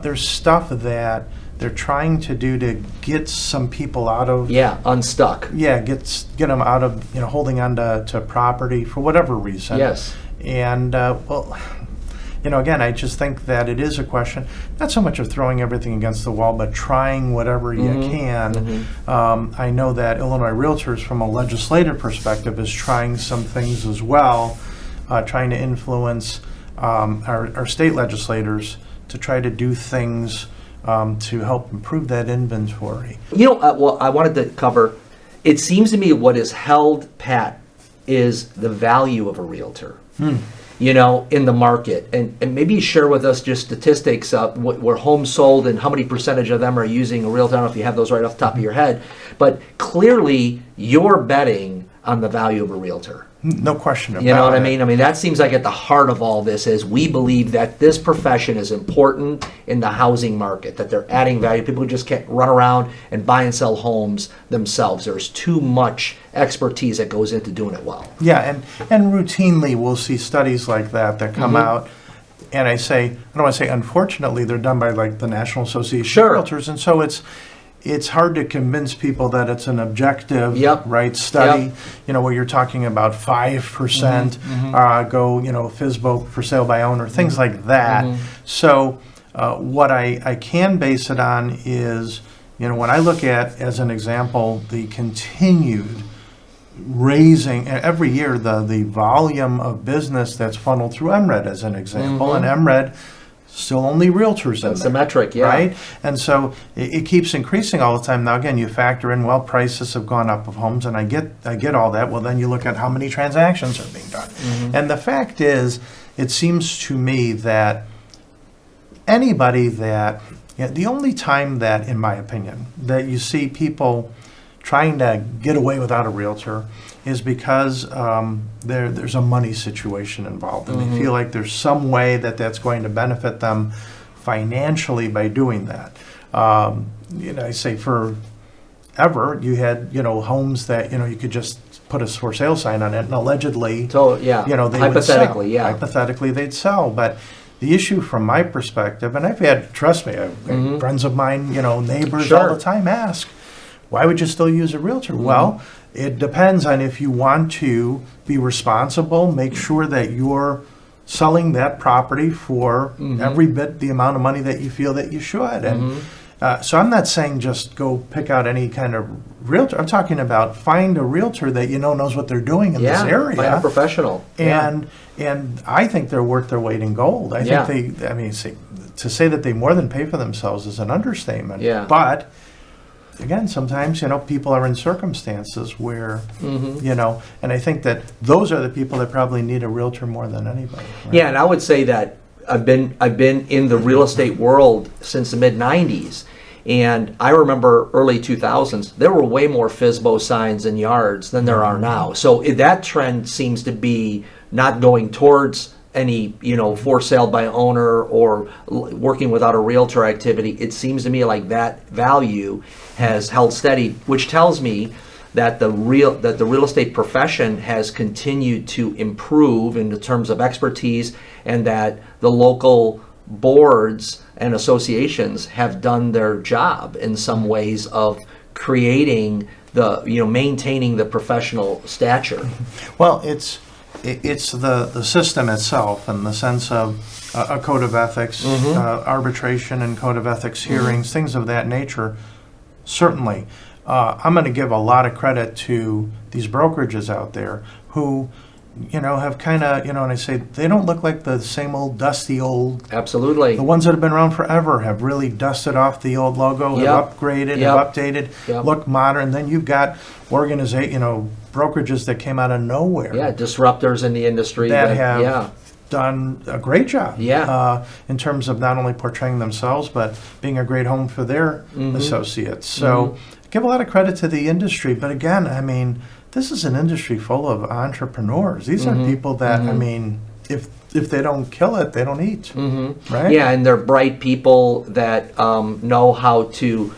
[SPEAKER 2] There's stuff that they're trying to do to get some people out of
[SPEAKER 1] unstuck.
[SPEAKER 2] Get them out of holding on to property for whatever reason.
[SPEAKER 1] Yes.
[SPEAKER 2] And again, I just think that it is a question, not so much of throwing everything against the wall, but trying whatever you can. I know that Illinois Realtors, from a legislative perspective, is trying some things as well, trying to influence our state legislators to try to do things to help improve that inventory.
[SPEAKER 1] What I wanted to cover, it seems to me what is held pat is the value of a realtor. in the market, and maybe share with us just statistics of where homes sold and how many percentage of them are using a realtor. I don't know if you have those right off the top of your head, but clearly you're betting on the value of a realtor.
[SPEAKER 2] No question about it.
[SPEAKER 1] You know what I mean? I mean, that seems like at the heart of all this is we believe that this profession is important in the housing market, that they're adding value. People just can't run around and buy and sell homes themselves. There's too much expertise that goes into doing it well.
[SPEAKER 2] Yeah, and routinely we'll see studies like that come out. And I don't want to say unfortunately, they're done by like the National Association of Realtors. And so it's hard to convince people that it's an objective, right, study, where you're talking about 5% go, FSBO for sale by owner, things like that. So what I can base it on is, when I look at, as an example, the continued raising every year, the volume of business that's funneled through MRED, as an example, and MRED, still only realtors in
[SPEAKER 1] That's
[SPEAKER 2] there,
[SPEAKER 1] the metric,
[SPEAKER 2] right? And so it keeps increasing all the time. Now, again, you factor in, well, prices have gone up of homes, and I get all that. Well, then you look at how many transactions are being done. And the fact is, it seems to me that anybody that, the only time that, in my opinion, that you see people trying to get away without a realtor is because there's a money situation involved, and they feel like there's some way that's going to benefit them financially by doing that. I say forever you had homes that you could just put a for sale sign on it, and allegedly, they
[SPEAKER 1] hypothetically,
[SPEAKER 2] would sell. Hypothetically, they'd sell, but the issue from my perspective, and trust me, I've friends of mine, neighbors all the time ask, why would you still use a realtor? Well, it depends on if you want to be responsible, make sure that you're selling that property for every bit the amount of money that you feel that you should. And so I'm not saying just go pick out any kind of realtor. I'm talking about find a realtor that knows what they're doing in this area.
[SPEAKER 1] Find a professional.
[SPEAKER 2] And I think they're worth their weight in gold. I think to say that they more than pay for themselves is an understatement. But again, sometimes, people are in circumstances where, and I think that those are the people that probably need a realtor more than anybody. Right?
[SPEAKER 1] Yeah, and I would say that I've been in the real estate world since the mid-90s, and I remember early 2000s, there were way more FSBO signs in yards than there are now. So that trend seems to be not going towards any for sale by owner or working without a realtor activity. It seems to me like that value has held steady, which tells me that the real estate profession has continued to improve in the terms of expertise, and that the local boards and associations have done their job in some ways of creating maintaining the professional stature.
[SPEAKER 2] Well, it's the system itself, in the sense of a code of ethics, arbitration and code of ethics hearings, things of that nature. Certainly, I'm going to give a lot of credit to these brokerages out there who, have kind of, and I say they don't look like the same old dusty old.
[SPEAKER 1] Absolutely.
[SPEAKER 2] The ones that have been around forever have really dusted off the old logo, have upgraded, have updated, look modern. Then you've got brokerages that came out of nowhere.
[SPEAKER 1] Yeah, disruptors in the industry
[SPEAKER 2] that have done a great job. In terms of not only portraying themselves, but being a great home for their associates. So give a lot of credit to the industry. But again, this is an industry full of entrepreneurs. These are people that, if they don't kill it, they don't eat. Right?
[SPEAKER 1] Yeah, and they're bright people that know how to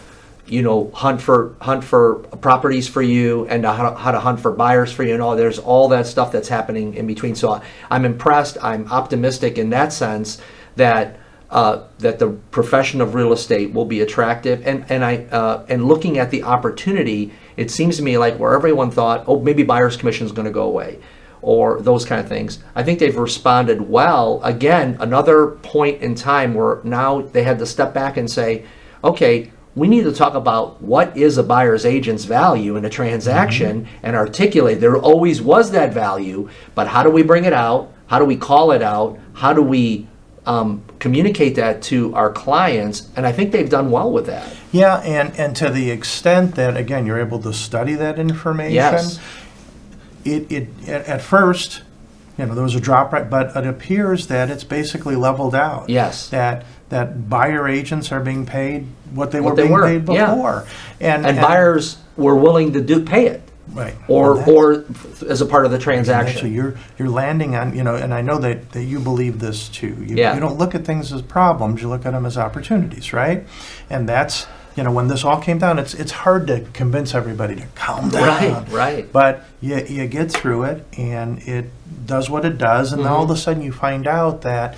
[SPEAKER 1] hunt for properties for you, and how to hunt for buyers for you, and there's all that stuff that's happening in between. So I'm impressed. I'm optimistic in that sense that the profession of real estate will be attractive, and looking at the opportunity, it seems to me like where everyone thought, maybe buyer's commission is going to go away, or those kind of things. I think they've responded well. Again, another point in time where now they had to step back and say, okay, we need to talk about what is a buyer's agent's value in a transaction and articulate. There always was that value, but how do we bring it out? How do we call it out? How do we communicate that to our clients? And I think they've done well with that.
[SPEAKER 2] Yeah, and to the extent that, again, you're able to study that information, it at first, there was a drop, right, but it appears that it's basically leveled out.
[SPEAKER 1] Yes.
[SPEAKER 2] That buyer agents are being paid what they were being paid before.
[SPEAKER 1] Yeah. And buyers were willing to pay it.
[SPEAKER 2] Right.
[SPEAKER 1] Or as a part of the transaction.
[SPEAKER 2] So you're landing on, and I know that you believe this too. You don't look at things as problems, you look at them as opportunities, right? And that's, when this all came down, it's hard to convince everybody to calm down.
[SPEAKER 1] Right.
[SPEAKER 2] But you get through it, and it does what it does, and then all of a sudden you find out that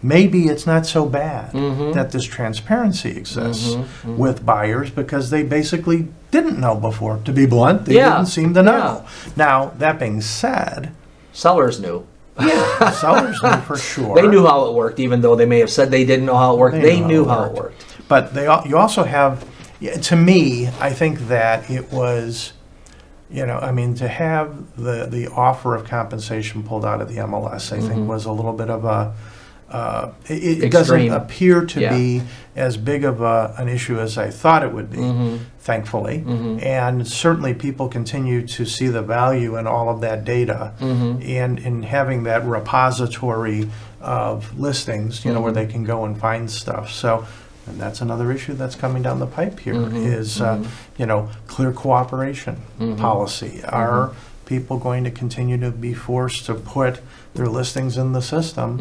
[SPEAKER 2] maybe it's not so bad that this transparency exists with buyers, because they basically didn't know before. To be blunt, they didn't seem to know. Now, that being said,
[SPEAKER 1] sellers knew.
[SPEAKER 2] Yeah, sellers knew for sure.
[SPEAKER 1] They knew how it worked, even though they may have said they didn't know how it worked. They knew how it worked.
[SPEAKER 2] But you also have, to me, I think that it was, to have the offer of compensation pulled out of the MLS, I think was a little bit of a, it doesn't appear to be as big of an issue as I thought it would be, thankfully. And certainly people continue to see the value in all of that data and in having that repository of listings, where they can go and find stuff. So, and that's another issue that's coming down the pipe here is, clear cooperation policy. Are people going to continue to be forced to put their listings in the system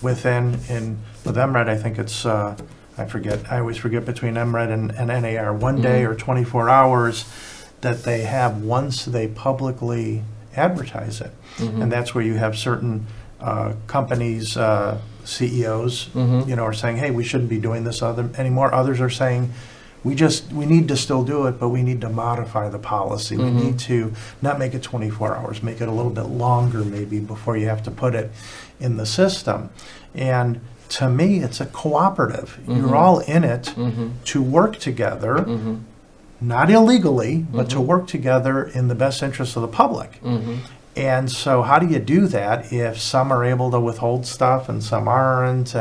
[SPEAKER 2] with MRED? I think it's, I always forget between MRED and NAR, 1 day or 24 hours that they have once they publicly advertise it. And that's where you have certain companies, CEOs, are saying, hey, we shouldn't be doing this anymore. Others are saying, we need to still do it, but we need to modify the policy. We need to not make it 24 hours, make it a little bit longer maybe before you have to put it in the system. And to me, it's a cooperative. You're all in it to work together, not illegally, but to work together in the best interest of the public. And so how do you do that if some are able to withhold stuff and some aren't?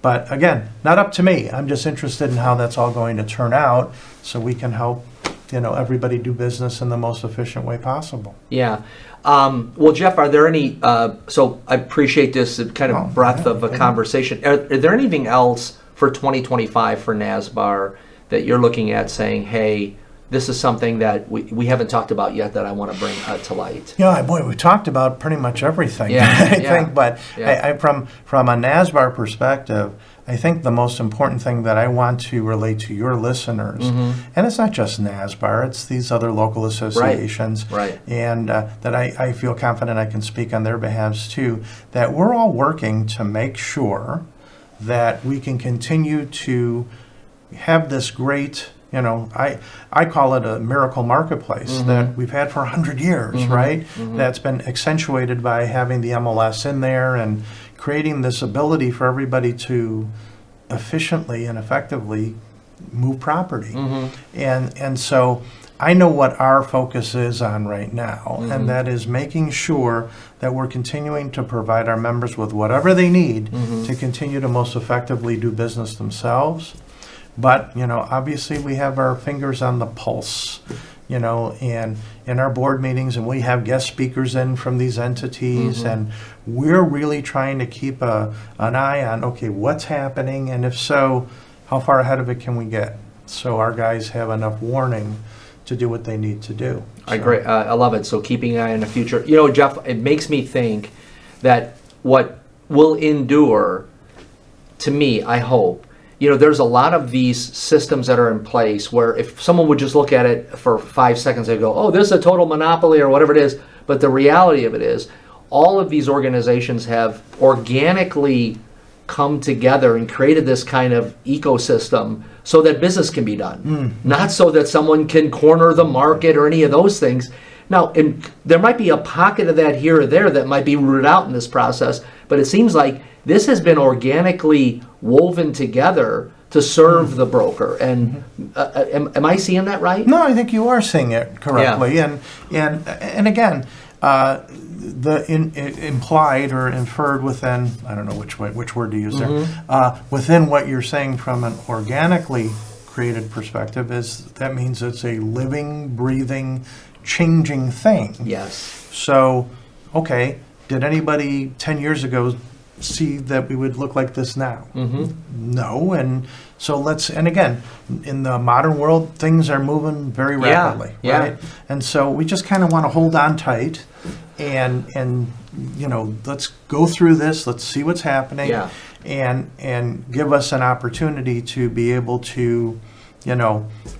[SPEAKER 2] But again, not up to me. I'm just interested in how that's all going to turn out so we can help everybody do business in the most efficient way possible.
[SPEAKER 1] Yeah. Well, Jeff, are there any, so I appreciate this kind of breadth of a conversation. Are there anything else for 2025 for NASBAR that you're looking at saying, hey, this is something that we haven't talked about yet that I want to bring to light?
[SPEAKER 2] Yeah, boy, we talked about pretty much everything, I think. But from a NASBAR perspective, I think the most important thing that I want to relate to your listeners, and it's not just NASBAR, it's these other local associations, and that I feel confident I can speak on their behalves too, that we're all working to make sure that we can continue to have this great, I call it a miracle marketplace that we've had for 100 years, right? That's been accentuated by having the MLS in there and creating this ability for everybody to efficiently and effectively move property. And so I know what our focus is on right now, and that is making sure that we're continuing to provide our members with whatever they need to continue to most effectively do business themselves. But, obviously we have our fingers on the pulse, and in our board meetings, and we have guest speakers in from these entities, and we're really trying to keep an eye on, okay, what's happening, and if so, how far ahead of it can we get? So our guys have enough warning to do what they need to do.
[SPEAKER 1] I agree. I love it. So keeping an eye on the future. Jeff, it makes me think that what will endure, to me, I hope, there's a lot of these systems that are in place where if someone would just look at it for 5 seconds, they'd go, oh, this is a total monopoly or whatever it is. But the reality of it is all of these organizations have organically come together and created this kind of ecosystem so that business can be done, not so that someone can corner the market or any of those things. Now, there might be a pocket of that here or there that might be rooted out in this process, but it seems like this has been organically woven together to serve the broker. And am I seeing that right?
[SPEAKER 2] No, I think you are seeing it correctly. And again, the implied or inferred within, I don't know which word to use there, within what you're saying from an organically created perspective is that means it's a living, breathing, changing thing.
[SPEAKER 1] Yes.
[SPEAKER 2] So, okay, did anybody 10 years ago see that we would look like this now? No. And so and again, in the modern world, things are moving very rapidly, right? And so we just kind of want to hold on tight and let's go through this, let's see what's happening, and give us an opportunity to be able to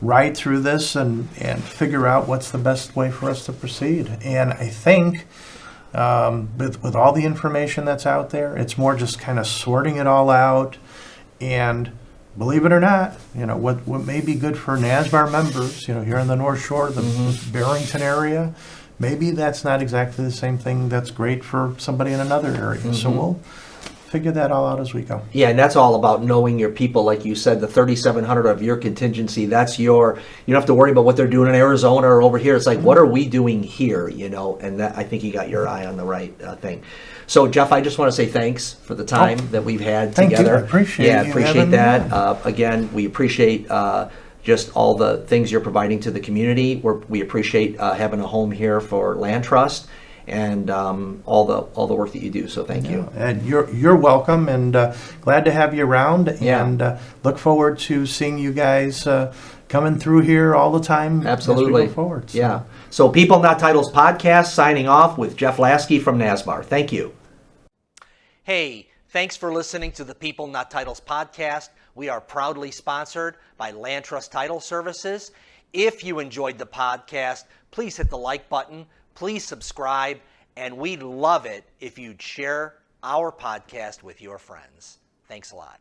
[SPEAKER 2] ride through this and figure out what's the best way for us to proceed. And I think with all the information that's out there, it's more just kind of sorting it all out. And believe it or not, what may be good for NASBAR members, here in the North Shore, the Barrington area, maybe that's not exactly the same thing that's great for somebody in another area. So we'll figure that all out as we go.
[SPEAKER 1] Yeah, and that's all about knowing your people. Like you said, the 3,700 of your contingency, that's you don't have to worry about what they're doing in Arizona or over here. It's like, what are we doing here, and that, I think you got your eye on the right thing. So, Jeff, I just want to say thanks for the time that we've had together.
[SPEAKER 2] Thank you. I
[SPEAKER 1] appreciate that. Again, we appreciate just all the things you're providing to the community. We appreciate having a home here for Land Trust, and all the work that you do. So thank you.
[SPEAKER 2] And you're welcome, and glad to have you around. And look forward to seeing you guys coming through here all the time.
[SPEAKER 1] Absolutely.
[SPEAKER 2] As we go forward. So.
[SPEAKER 1] Yeah. So People Not Titles podcast, signing off with Jeff Lasky from NASBAR. Thank you. Hey, thanks for listening to the People Not Titles podcast. We are proudly sponsored by Land Trust Title Services. If you enjoyed the podcast, please hit the like button. Please subscribe, and we'd love it if you'd share our podcast with your friends. Thanks a lot.